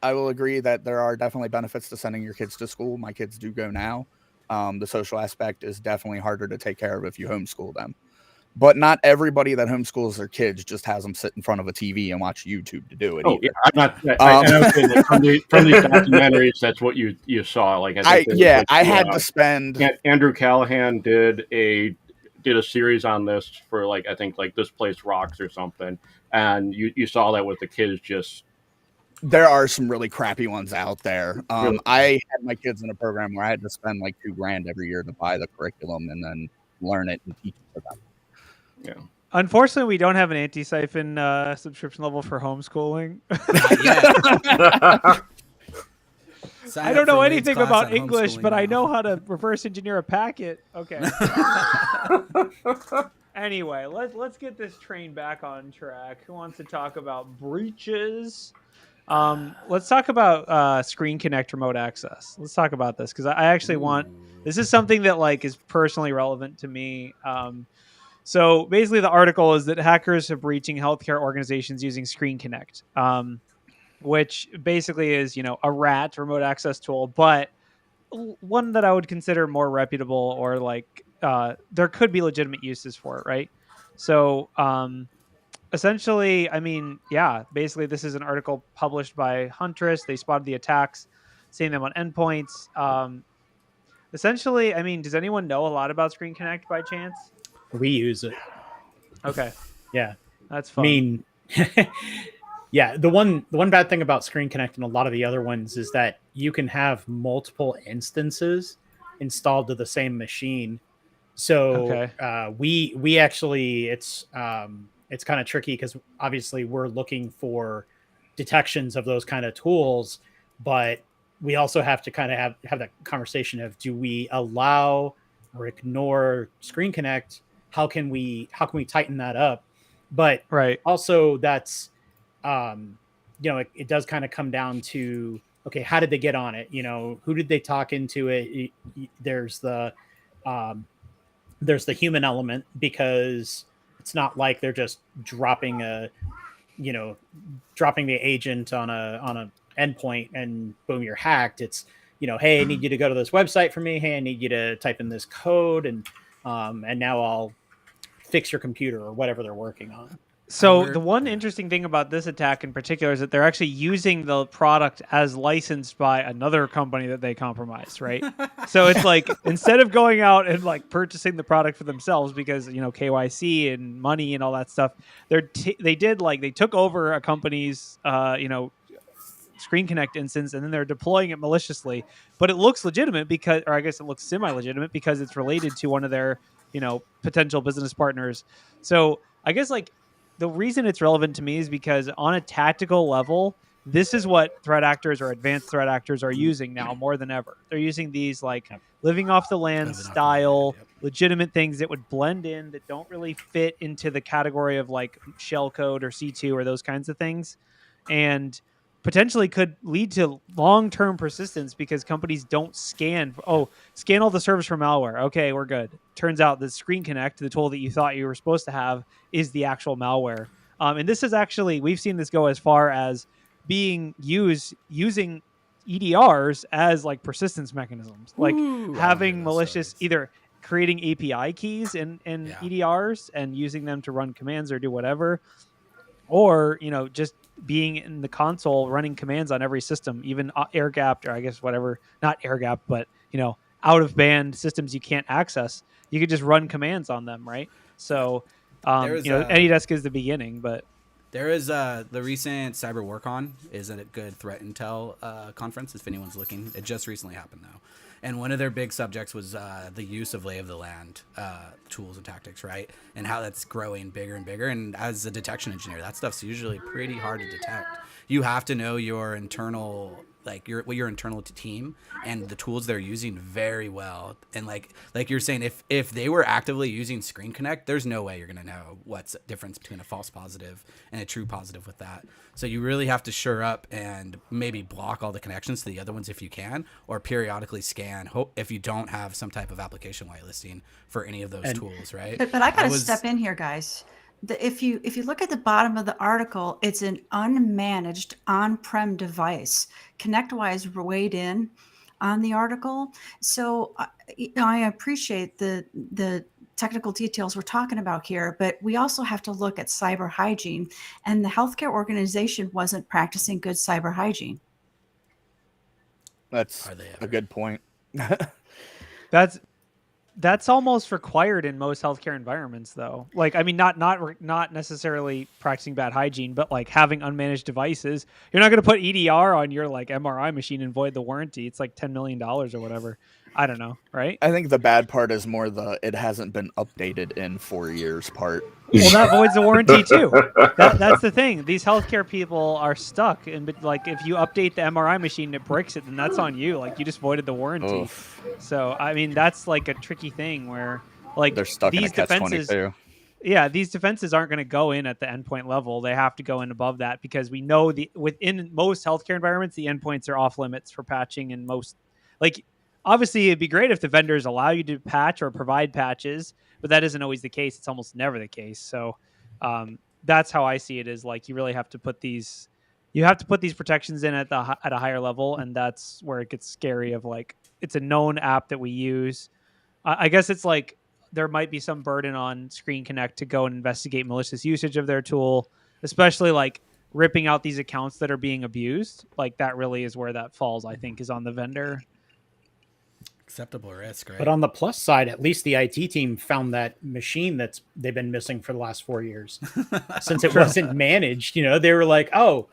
I will agree that there are definitely benefits to sending your kids to school. My kids do go now. The social aspect is definitely harder to take care of if you homeschool them. But not everybody that homeschools their kids just has them sit in front of a TV and watch YouTube to do it. Oh, yeah, I'm not. I was saying, like, from these documentaries, that's what you saw. Like, I had to spend. Andrew Callahan did a series on this for I think This Place Rocks or something, and you saw that with the kids just. There are some really crappy ones out there. I had my kids in a program where I had to spend like $2,000 every year to buy the curriculum and then learn it and teach it to them. Yeah. Unfortunately, we don't have an anti-siphon subscription level for homeschooling. I don't know anything about English, but I know how to reverse engineer a packet. Okay. Anyway, let's get this train back on track. Who wants to talk about breaches? Let's talk about ScreenConnect remote access. Let's talk about this because I actually this is something that is personally relevant to me. So basically the article is that hackers are breaching healthcare organizations using ScreenConnect, which basically is, a rat remote access tool, but one that I would consider more reputable or there could be legitimate uses for it. Right. So, essentially, basically this is an article published by Huntress. They spotted the attacks, seeing them on endpoints. Essentially, does anyone know a lot about ScreenConnect by chance? We use it. Okay. Yeah. That's fun. Yeah. The one bad thing about ScreenConnect and a lot of the other ones is that you can have multiple instances installed to the same machine. So we actually it's kind of tricky because obviously we're looking for detections of those kind of tools, but we also have to kind of have that conversation of, do we allow or ignore ScreenConnect? How can we tighten that up? But also that's, it does kind of come down to, okay, how did they get on it? Who did they talk into it? There's the human element, because it's not like they're just dropping the agent on a endpoint and boom, you're hacked. It's, hey, I need you to go to this website for me. Hey, I need you to type in this code, and now I'll fix your computer or whatever they're working on. So the one interesting thing about this attack in particular is that they're actually using the product as licensed by another company that they compromised, right? So it's like instead of going out and like purchasing the product for themselves because KYC and money and all that stuff, they took over a company's ScreenConnect instance and then they're deploying it maliciously, but it looks legitimate because, or I guess it looks semi-legitimate because it's related to one of their potential business partners. So I guess like the reason it's relevant to me is because on a tactical level, this is what threat actors or advanced threat actors are using now more than ever. They're using these like living off the land style, legitimate things that would blend in that don't really fit into the category of like Shellcode or C2 or those kinds of things. And potentially could lead to long-term persistence because companies don't scan all the servers for malware. Okay, we're good. Turns out the ScreenConnect, the tool that you thought you were supposed to have, is the actual malware. And this is actually, we've seen this go as far as being using EDRs as like persistence mechanisms, like having malicious either creating API keys in EDRs and using them to run commands or do whatever, or just being in the console running commands on every system, even air gapped, or I guess whatever, not air gapped, but out of band systems you can't access, you could just run commands on them, right? So AnyDesk is the beginning, but there is the recent Cyber WarCon is a good threat intel conference if anyone's looking. It just recently happened though, and one of their big subjects was the use of lay of the land tools and tactics, right? And how that's growing bigger and bigger. And as a detection engineer, that stuff's usually pretty hard to detect. You have to know your internal, like your internal team and the tools they're using very well. And like you're saying, if they were actively using ScreenConnect, there's no way you're gonna know what's the difference between a false positive and a true positive with that. So you really have to shore up and maybe block all the connections to the other ones if you can, or periodically scan. If you don't have some type of application whitelisting for any of those tools, right? But I gotta step in here, guys. If you look at the bottom of the article, it's an unmanaged on-prem device. ConnectWise weighed in on the article, so I appreciate the technical details we're talking about here, but we also have to look at cyber hygiene, and the healthcare organization wasn't practicing good cyber hygiene. That's a good point. That's almost required in most healthcare environments, though. Like, I mean, not necessarily practicing bad hygiene, but like having unmanaged devices. You're not going to put EDR on your like MRI machine and void the warranty. It's like $10 million or whatever. I don't know, right? I think the bad part is more it hasn't been updated in 4 years part. Well, that voids the warranty too. That's the thing. These healthcare people are stuck, and like if you update the MRI machine and it breaks it, then that's on you. Like you just voided the warranty. Oof. So I mean, that's like a tricky thing where like they're stuck these in a defenses. catch-22. Yeah, these defenses aren't going to go in at the endpoint level. They have to go in above that because we know within most healthcare environments, the endpoints are off limits for patching, and most like. Obviously, it'd be great if the vendors allow you to patch or provide patches, but that isn't always the case. It's almost never the case. So that's how I see it. Is like you really have to put these protections in at a higher level, and that's where it gets scary. Of like it's a known app that we use. I guess it's like there might be some burden on ScreenConnect to go and investigate malicious usage of their tool, especially like ripping out these accounts that are being abused. Like that really is where that falls. I think is on the vendor. Acceptable risk, right? But on the plus side, at least the IT team found that machine they've been missing for the last 4 years since it wasn't managed. They were like, "Oh,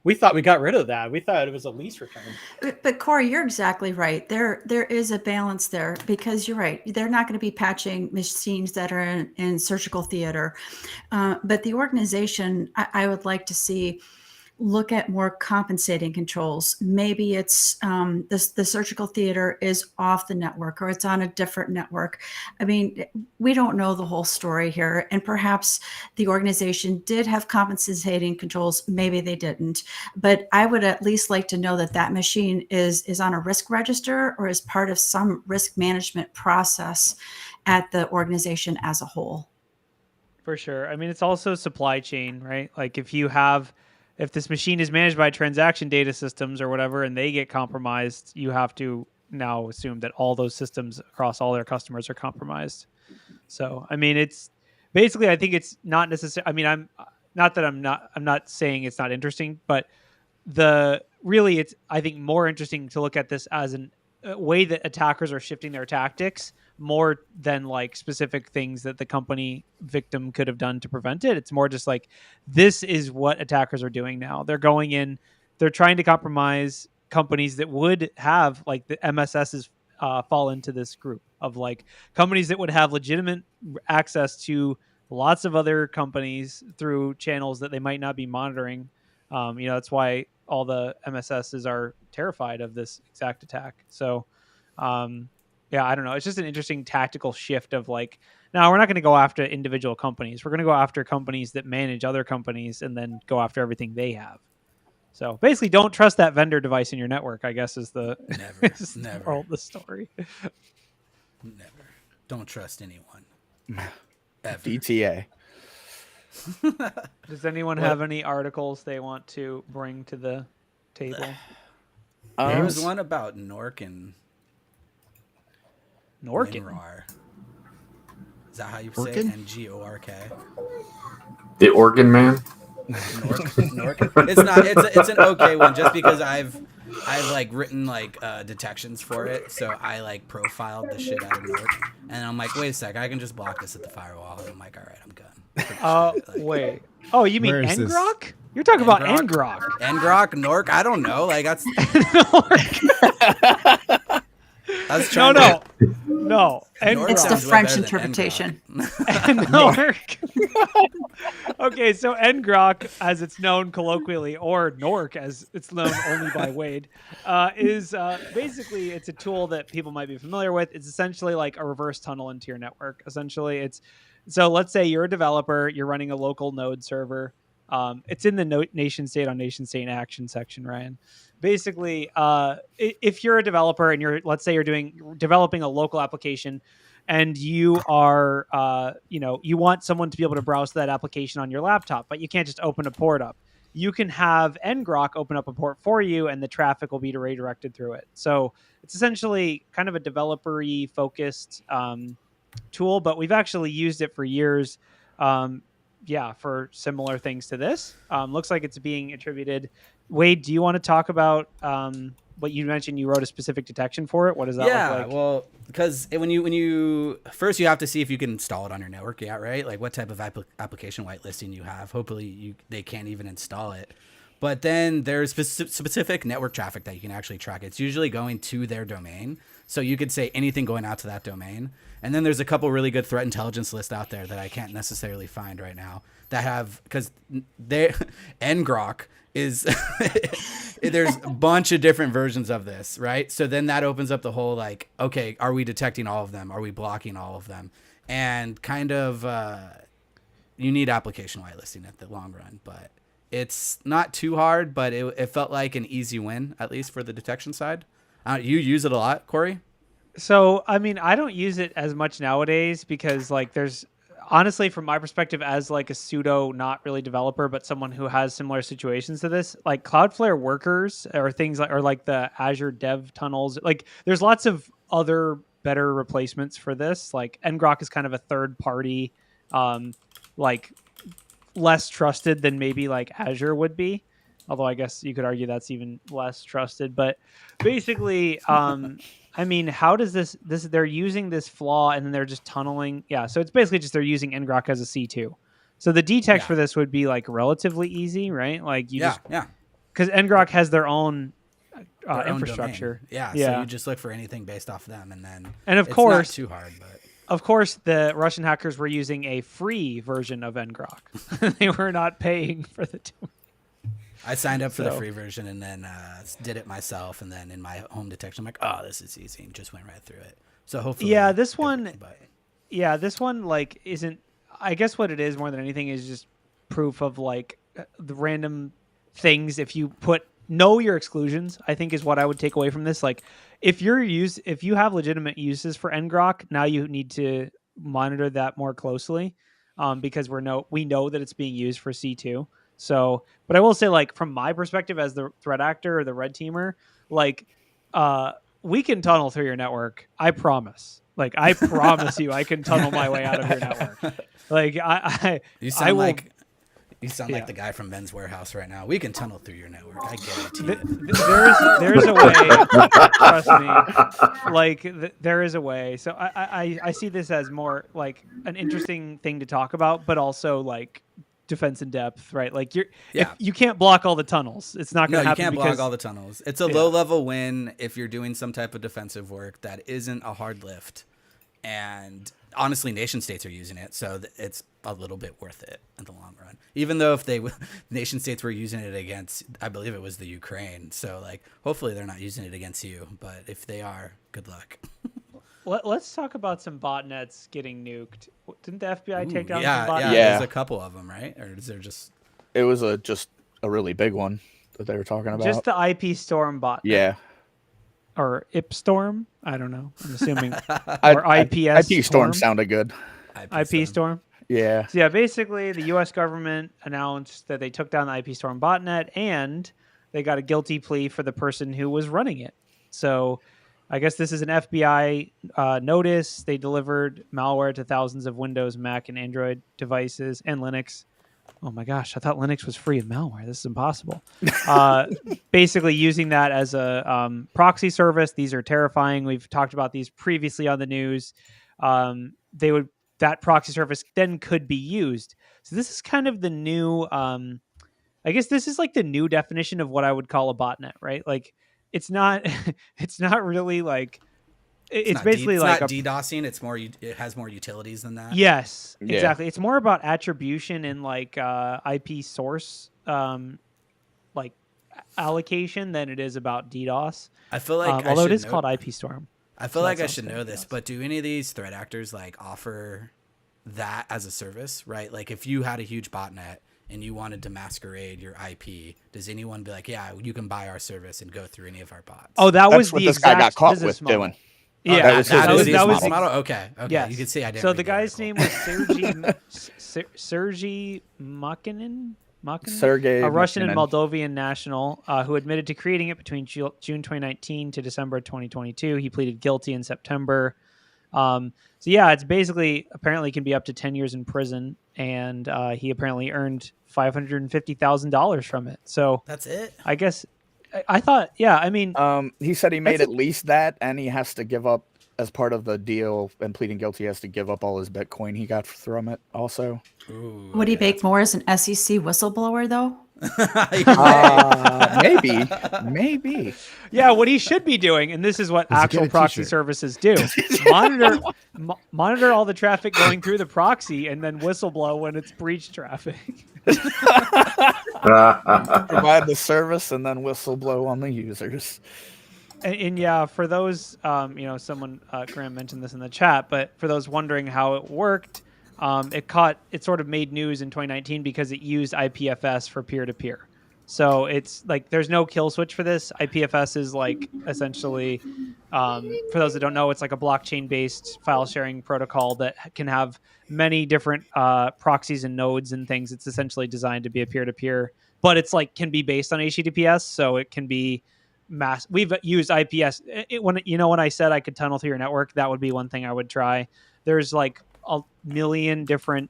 we thought we got rid of that. We thought it was a lease return." But Corey, you're exactly right. There is a balance there because you're right. They're not going to be patching machines that are in surgical theater, but the organization I would like to see. Look at more compensating controls. Maybe it's the surgical theater is off the network or it's on a different network. I mean, we don't know the whole story here. And perhaps the organization did have compensating controls. Maybe they didn't. But I would at least like to know that machine is on a risk register or is part of some risk management process at the organization as a whole. For sure. I mean, it's also supply chain, right? Like if this machine is managed by transaction data systems or whatever, and they get compromised, you have to now assume that all those systems across all their customers are compromised. So, I mean, it's basically, I think it's not necessary. I mean, not that I'm not saying it's not interesting, but it's I think more interesting to look at this as a way that attackers are shifting their tactics more than like specific things that the company victim could have done to prevent it. It's more just like, this is what attackers are doing now. They're going in, they're trying to compromise companies that would have like the MSSs fall into this group of like companies that would have legitimate access to lots of other companies through channels that they might not be monitoring. That's why all the MSSs are terrified of this exact attack. So, I don't know. It's just an interesting tactical shift of like, now we're not going to go after individual companies. We're going to go after companies that manage other companies and then go after everything they have. So basically, don't trust that vendor device in your network, I guess, is the never the story. Never. Don't trust anyone. Ever. DTA. Does anyone have any articles they want to bring to the table? There was one about Ngrok and WinRAR. Is that how you say it? Ngork? The Organ Man. Ngrok. It's not. It's an okay one, just because I've like written like detections for it, so I like profiled the shit out of Ngrok, and I'm like, wait a sec, I can just block this at the firewall, and I'm like, all right, I'm good. Wait. Oh, you mean Ngrok? You're talking about Ngrok. Ngrok, Ngrok. I don't know. Like that's. No. It's the French interpretation. Ngrok. Okay, so Ngrok, as it's known colloquially, or Ngrok as it's known only by Wade, is basically it's a tool that people might be familiar with. It's essentially like a reverse tunnel into your network. Essentially, so let's say you're a developer, you're running a local node server. It's in the nation state on nation state action section, Ryan. Basically, if you're a developer and let's say you're developing a local application, and you are, you want someone to be able to browse that application on your laptop, but you can't just open a port up. You can have Ngrok open up a port for you, and the traffic will be redirected through it. So it's essentially kind of a developer-y focused tool, but we've actually used it for years. For similar things to this. Looks like it's being attributed. Wade, do you want to talk about what you mentioned? You wrote a specific detection for it. What does that look like? Yeah, well, because when you first you have to see if you can install it on your network, right? Like what type of application whitelisting you have. Hopefully they can't even install it. But then there's specific network traffic that you can actually track. It's usually going to their domain. So you could say anything going out to that domain. And then there's a couple really good threat intelligence lists out there that I can't necessarily find right now that have, because Ngrok is, there's a bunch of different versions of this, right? So then that opens up the whole like, okay, are we detecting all of them? Are we blocking all of them? And kind of, you need application whitelisting at the long run, but it's not too hard, but it felt like an easy win, at least for the detection side. You use it a lot, Corey? So, I mean, I don't use it as much nowadays because, like, there's honestly, from my perspective, as like a pseudo, not really developer, but someone who has similar situations to this, like Cloudflare workers or things like, or like the Azure dev tunnels, like there's lots of other better replacements for this. Like Ngrok is kind of a third party, like less trusted than maybe like Azure would be. Although I guess you could argue that's even less trusted, but basically, I mean, how does this, they're using this flaw and then they're just tunneling. Yeah. So it's basically just, they're using Ngrok as a C2. So the detect for this would be like relatively easy, right? Like you because Ngrok has their own infrastructure. So you just look for anything based off them. And of course, not too hard, but of course the Russian hackers were using a free version of Ngrok. They were not paying for the tool. I signed up for the free version and then did it myself. And then in my home detection, I'm like, oh, this is easy. And just went right through it. So hopefully. Yeah, this one like isn't, I guess what it is more than anything is just proof of like the random things. If you know your exclusions, I think is what I would take away from this. Like if you have legitimate uses for Ngrok, now you need to monitor that more closely because we know that it's being used for C2. So, but I will say, like, from my perspective as the threat actor or the red teamer, like, we can tunnel through your network. I promise. Like, I promise you, I can tunnel my way out of your network. Like, you sound like You sound like the guy from Men's Warehouse right now. We can tunnel through your network. I guarantee it. There's a way. Trust me. Like there is a way. So I see this as more like an interesting thing to talk about, but also like defense in depth, right? Like you can't block all the tunnels. It's not going to happen. No, you can't block all the tunnels. It's a low level win if you're doing some type of defensive work that isn't a hard lift. And honestly, nation states are using it, so it's a little bit worth it in the long run. Even though if nation states were using it against, I believe it was the Ukraine. So like, hopefully they're not using it against you. But if they are, good luck. Let's talk about some botnets getting nuked. Didn't the FBI take down some botnets? Yeah, there's a couple of them, right? Or is there just? It was just a really big one that they were talking about. Just the IPStorm botnet. Yeah. Or IPStorm? I don't know. I'm assuming. Or IPS. IPStorm sounded good. IPStorm? Yeah. So yeah, basically the U.S. government announced that they took down the IPStorm botnet and they got a guilty plea for the person who was running it. So I guess this is an FBI notice. They delivered malware to thousands of Windows, Mac, and Android devices and Linux. Oh my gosh, I thought Linux was free of malware. This is impossible. Basically using that as a proxy service. These are terrifying. We've talked about these previously on the news. That proxy service then could be used. So this is kind of the new, I guess this is like the new definition of what I would call a botnet, right? Like it's not really like, it's basically it's like not DDoSing. It's more. It has more utilities than that. Yes, exactly. It's more about attribution and like IP source, like allocation than it is about DDoS. I feel like, although it is called IPStorm. I feel like I should know this, but do any of these threat actors like offer that as a service? Right? Like if you had a huge botnet and you wanted to masquerade your IP, does anyone be like, yeah, you can buy our service and go through any of our bots? Oh, that was what the this guy got caught with business model. doing. Yeah, that was the model. Okay. Yes. You can see I didn't. So the guy's name was Sergey Makinin, Sergey, a Russian and Moldovan national who admitted to creating it between June 2019 to December 2022. He pleaded guilty in September. So yeah, it's basically apparently can be up to 10 years in prison, and he apparently earned $550,000 from it. So that's it. I guess. I thought, yeah, I mean... he said he made at least that, and he has to give up, as part of the deal and pleading guilty, he has to give up all his Bitcoin he got from it also. Ooh, Would he make more as an SEC whistleblower, though? Maybe. Yeah, what he should be doing, and this is what actual proxy services do, monitor all the traffic going through the proxy and then whistleblow when it's breach traffic. Provide the service and then whistleblow on the users. And yeah, for those, someone, Graham mentioned this in the chat, but for those wondering how it worked, it sort of made news in 2019 because it used IPFS for peer-to-peer. So it's like there's no kill switch for this. IPFS is like essentially, for those that don't know, it's like a blockchain-based file sharing protocol that can have many different proxies and nodes and things. It's essentially designed to be a peer-to-peer, but it's like can be based on HTTPS, so it can be mass. We've used IPS. When I said I could tunnel through your network, that would be one thing I would try. There's like a million different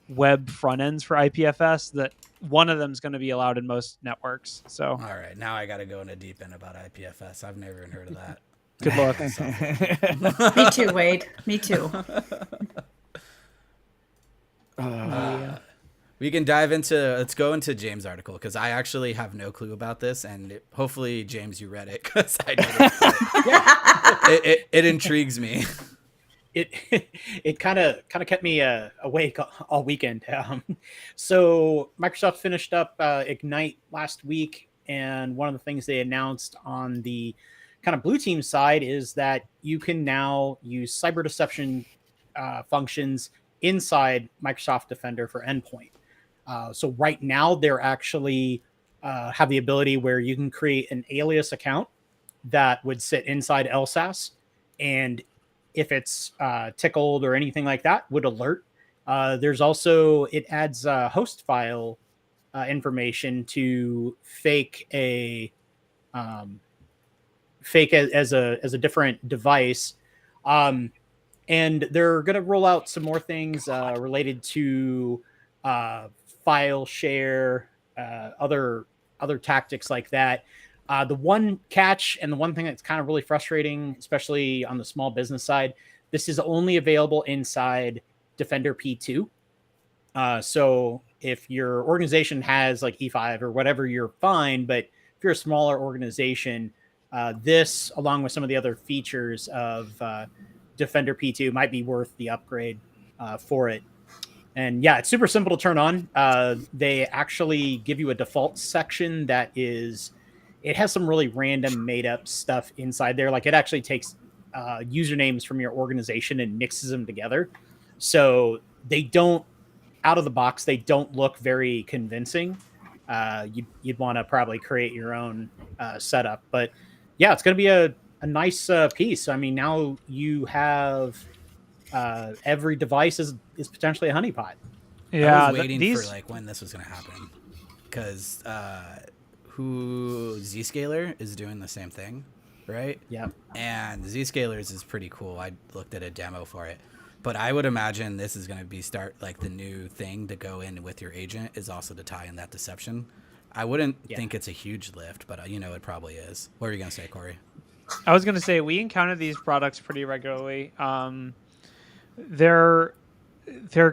web front ends for IPFS that one of them is going to be allowed in most networks. So all right, now I got to go in a deep end about IPFS. I've never even heard of that. Good luck. Me too, Wade. Me too. We can dive into. Let's go into James' article because I actually have no clue about this, and hopefully, James, you read it because I didn't. It intrigues me. It kind of kept me awake all weekend. So Microsoft finished up Ignite last week, and one of the things they announced on the kind of blue team side is that you can now use cyber deception functions inside Microsoft Defender for endpoint. So right now they're actually have the ability where you can create an alias account that would sit inside LSAS, and if it's tickled or anything like that, would alert. There's also, it adds host file information to fake as a different device. And they're going to roll out some more things related to file share, other tactics like that. The one catch and the one thing that's kind of really frustrating, especially on the small business side, this is only available inside Defender P2. So if your organization has like E5 or whatever, you're fine. But if you're a smaller organization, this, along with some of the other features of Defender P2, might be worth the upgrade for it. And yeah, it's super simple to turn on. They actually give you a default section that is, it has some really random made up stuff inside there. Like it actually takes usernames from your organization and mixes them together. So they don't, out of the box, they don't look very convincing. You'd want to probably create your own setup. But yeah, it's going to be a nice piece. I mean, now you have every device is potentially a honeypot. Yeah, I was waiting for like when this was going to happen, because Zscaler is doing the same thing, right? Yeah. And Zscalers is pretty cool. I looked at a demo for it, but I would imagine this is going to be like the new thing to go in with your agent is also to tie in that deception. I wouldn't think it's a huge lift, but it probably is. What were you going to say, Corey? I was going to say we encounter these products pretty regularly. They're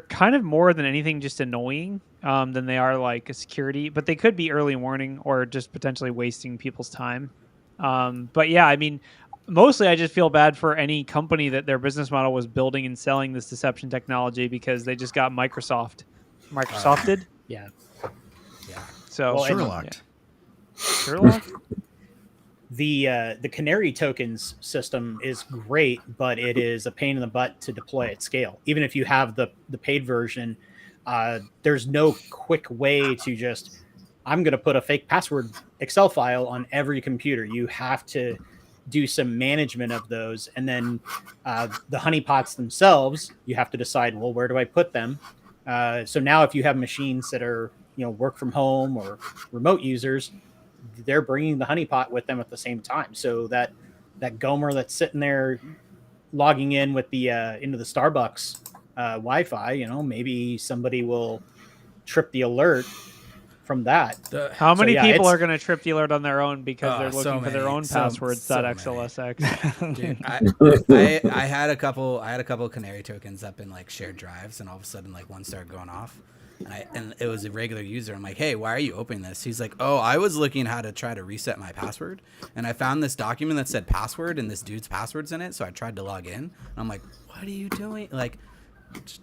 kind of more than anything just annoying than they are like a security, but they could be early warning or just potentially wasting people's time. But yeah, I mean, mostly I just feel bad for any company that their business model was building and selling this deception technology because they just got Microsofted. Yeah. So Sherlocked. Sherlock? The Canary tokens system is great, but it is a pain in the butt to deploy at scale. Even if you have the paid version, there's no quick way to just, I'm going to put a fake password Excel file on every computer. You have to do some management of those. And then the honeypots themselves, you have to decide, well, where do I put them? So now if you have machines that are, work from home or remote users, they're bringing the honeypot with them at the same time. So that Gomer that's sitting there logging in with the into the Starbucks Wi-Fi, maybe somebody will trip the alert from that. How many people are going to trip the alert on their own because they're looking for their own passwords? .xlsx. Dude, I had a couple Canary tokens up in like shared drives, and all of a sudden like one started going off. And it was a regular user. I'm like, hey, why are you opening this? He's like, oh, I was looking how to try to reset my password, and I found this document that said password, and this dude's password's in it. So I tried to log in, and I'm like, what are you doing? Like,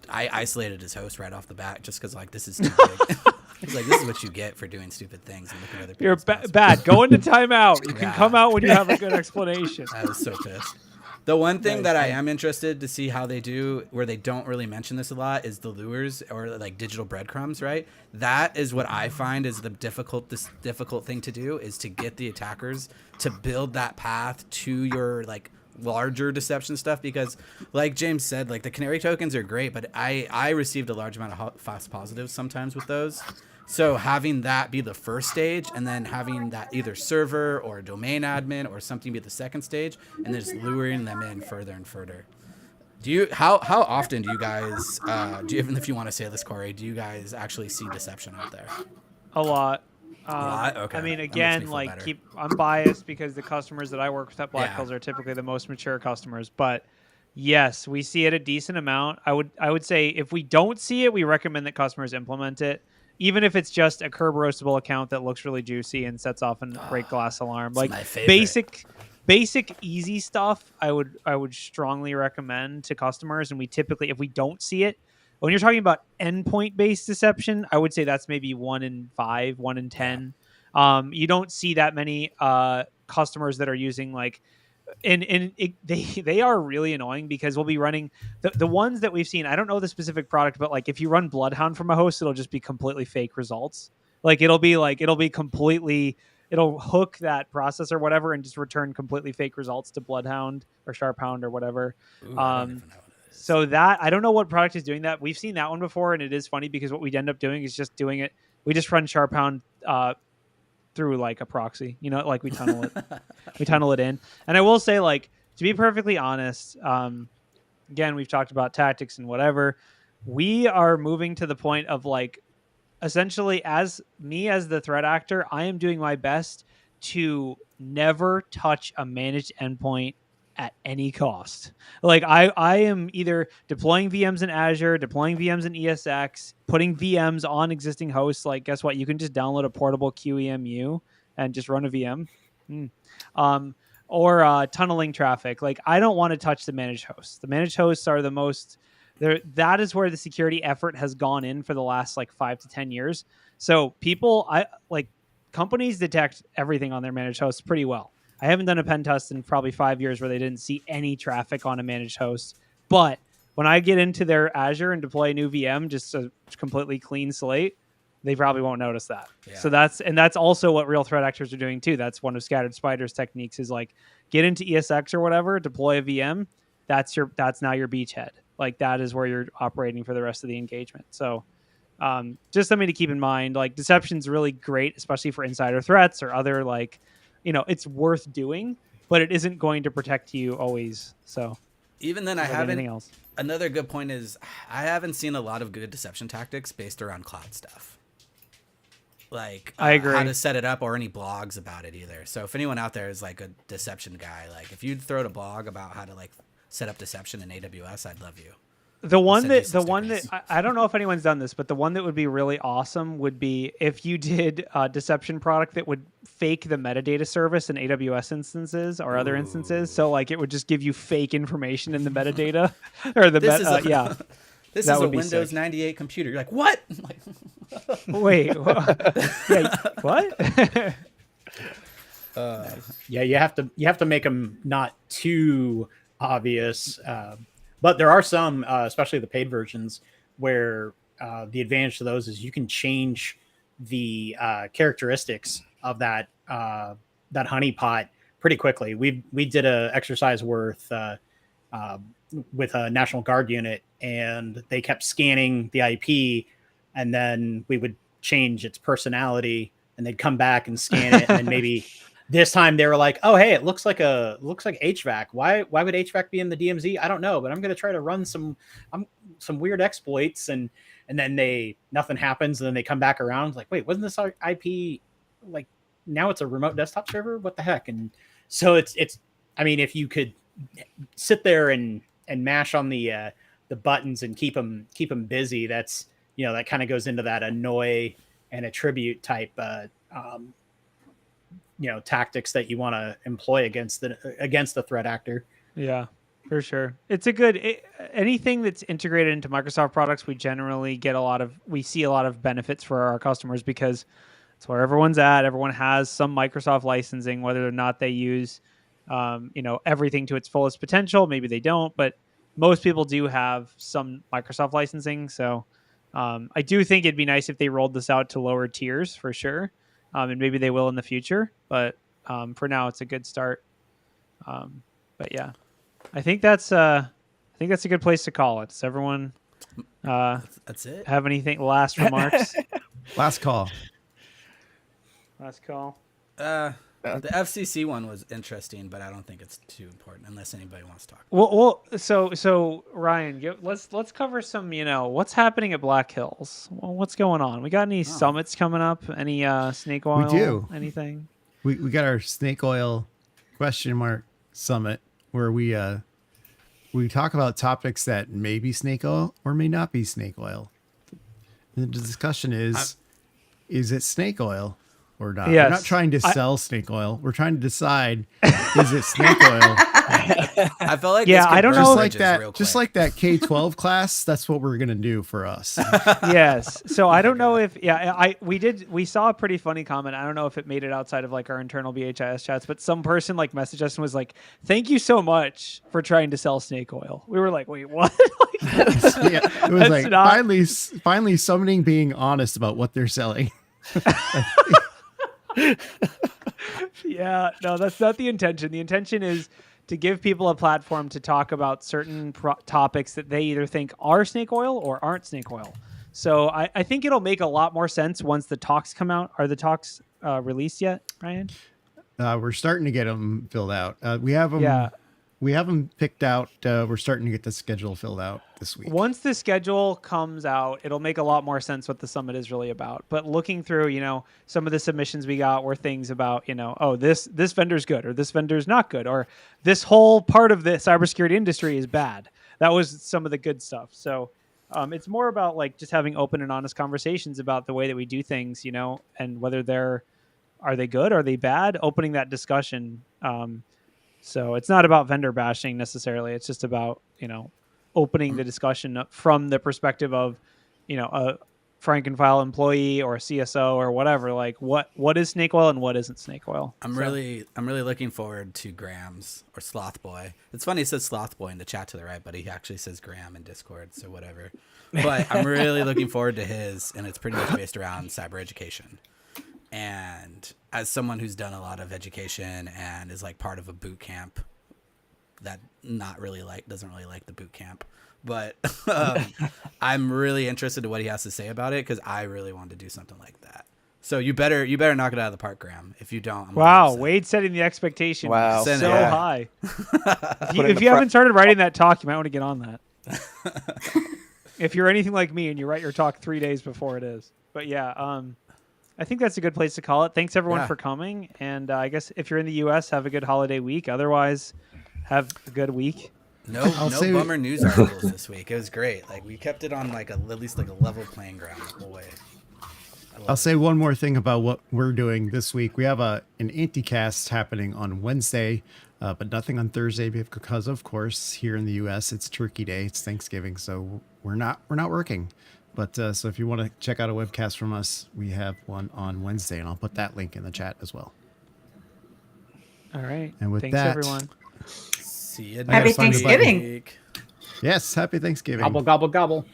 I isolated his host right off the bat just because like this is too big. He's like, this is what you get for doing stupid things and looking at other people's You're bad. Go into timeout. You can come out when you have a good explanation. I was so pissed. The one thing that I am interested to see how they do, where they don't really mention this a lot, is the lures or like digital breadcrumbs, right? That is what I find is the difficult thing to do, is to get the attackers to build that path to your like larger deception stuff, because like James said, like the Canary tokens are great, but I received a large amount of false positives sometimes with those. So having that be the first stage, and then having that either server or domain admin or something be the second stage, and then just luring them in further and further. How often do you guys even if you want to say this, Corey, do you guys actually see deception out there? A lot. Okay. I mean, again, like I'm biased because the customers that I work with at Black Hills are typically the most mature customers, but yes, we see it a decent amount. I would say if we don't see it, we recommend that customers implement it. Even if it's just a curb roastable account that looks really juicy and sets off a break glass alarm, like basic easy stuff, I would strongly recommend to customers. And we typically, if we don't see it, when you're talking about endpoint based deception, I would say that's maybe 1 in 5, 1 in 10. You don't see that many customers that are using like. They are really annoying because we'll be running the ones that we've seen. I don't know the specific product, but like if you run Bloodhound from a host, it'll just be completely fake results. Like it'll hook that process or whatever and just return completely fake results to Bloodhound or Sharphound or whatever. Ooh, so that I don't know what product is doing that. We've seen that one before, and it is funny because what we'd end up doing is just doing it. We just run Sharphound through like a proxy, like we tunnel it in. And I will say, like, to be perfectly honest, again, we've talked about tactics and whatever. we are moving to the point of like, essentially, as the threat actor, I am doing my best to never touch a managed endpoint at any cost. Like I am either deploying VMs in Azure, deploying VMs in ESX, putting VMs on existing hosts. Like, guess what? You can just download a portable QEMU and just run a VM. Or tunneling traffic. Like, I don't want to touch the managed hosts. The managed hosts are the most that is where the security effort has gone in for the last like 5 to 10 years. So companies detect everything on their managed hosts pretty well. I haven't done a pen test in probably 5 years where they didn't see any traffic on a managed host. But when I get into their Azure and deploy a new VM, just a completely clean slate, they probably won't notice that. Yeah. So that's also what real threat actors are doing too. That's one of Scattered Spider's techniques, is like, get into ESX or whatever, deploy a VM. That's now your beachhead. Like, that is where you're operating for the rest of the engagement. So just something to keep in mind. Like, deception's really great, especially for insider threats or other, like, it's worth doing, but it isn't going to protect you always. So even then, anything else. Another good point is I haven't seen a lot of good deception tactics based around cloud stuff. Like, I agree. How to set it up, or any blogs about it either. So if anyone out there is like a deception guy, like if you'd throw a blog about how to like set up deception in AWS, I'd love you. The one that I don't know if anyone's done this, but the one that would be really awesome would be if you did a deception product that would fake the metadata service in AWS instances or other instances. So like, it would just give you fake information in the metadata or the This is a Windows 98 computer. You're like, what? Wait, what? Yeah, you have to make them not too obvious. But there are some, especially the paid versions, where the advantage to those is you can change the characteristics of that honeypot pretty quickly. We did a exercise with a National Guard unit, and they kept scanning the IP, and then we would change its personality, and they'd come back and scan it, and then maybe. This time they were like, "Oh, hey, it looks like HVAC. Why would HVAC be in the DMZ? I don't know, but I'm going to try to run some weird exploits." And then nothing happens, and then they come back around like, "Wait, wasn't this our IP? Like, now it's a remote desktop server? What the heck?" And so it's. I mean, if you could sit there and mash on the buttons and keep them busy, that's that kind of goes into that annoy and attribute type. Tactics that you want to employ against the threat actor. Yeah, for sure. It's anything that's integrated into Microsoft products. We generally see a lot of benefits for our customers, because it's where everyone's at. Everyone has some Microsoft licensing, whether or not they use, everything to its fullest potential. Maybe they don't, but most people do have some Microsoft licensing. So I do think it'd be nice if they rolled this out to lower tiers for sure. And maybe they will in the future, but for now it's a good start. But yeah, I think that's a good place to call it. Does everyone that's it. Have anything last remarks? Last call. The FCC one was interesting, but I don't think it's too important unless anybody wants to talk. Well, so Ryan, let's cover some. what's happening at Black Hills. Well, what's going on? We got any summits coming up? Any snake oil? We do. Anything? We got our snake oil ? Summit, where we talk about topics that may be snake oil or may not be snake oil. And the discussion is it snake oil or not? Yes. We're not trying to sell snake oil. We're trying to decide, is it snake oil? I felt like I don't know. Just like that K-12 class, that's what we're gonna do for us. Yes. So I don't know if we saw a pretty funny comment. I don't know if it made it outside of like our internal BHIS chats, but some person like messaged us and was like, "Thank you so much for trying to sell snake oil." We were like, "Wait, what?" It was like finally somebody being honest about what they're selling. Yeah, no, that's not the intention. The intention is to give people a platform to talk about certain topics that they either think are snake oil or aren't snake oil. So I think it'll make a lot more sense once the talks come out. Are the talks released yet, Ryan? We're starting to get them filled out. We have them. Yeah. we have them picked out. We're starting to get the schedule filled out this week. Once the schedule comes out, it'll make a lot more sense what the summit is really about. But looking through, some of the submissions we got were things about, oh, this vendor's good, or this vendor's not good, or this whole part of the cybersecurity industry is bad. That was some of the good stuff. So it's more about like just having open and honest conversations about the way that we do things, and whether are they good, are they bad, opening that discussion. So it's not about vendor bashing necessarily. It's just about, opening the discussion from the perspective of, a rank and file employee or a CSO or whatever. Like what is snake oil and what isn't snake oil. I'm really looking forward to Graham's or Sloth Boy. It's funny, he says Sloth Boy in the chat to the right, but he actually says Graham in Discord, so whatever. But I'm really looking forward to his, and it's pretty much based around cyber education. And as someone who's done a lot of education and is like part of a boot camp that doesn't really like the boot camp, but I'm really interested in what he has to say about it, because I really want to do something like that. So you better knock it out of the park, Graham. If you don't, I'm wow, upset. Wade setting the expectation so Yeah. high. if you haven't started writing that talk, you might want to get on that. If you're anything like me and you write your talk 3 days before it is. But yeah, I think that's a good place to call it. Thanks everyone for coming. And I guess if you're in the US, have a good holiday week. Otherwise, have a good week. No bummer news articles this week. It was great. Like we kept it on like at least like a level playing ground the whole way. I'll say one more thing about what we're doing this week. We have an anti-cast happening on Wednesday, but nothing on Thursday because, of course, here in the U.S. it's Turkey Day, it's Thanksgiving, so we're not working. But so if you want to check out a webcast from us, we have one on Wednesday, and I'll put that link in the chat as well. All right. And with thanks that, everyone. See you Happy next Thanksgiving. week. Yes, happy Thanksgiving. Gobble, gobble, gobble.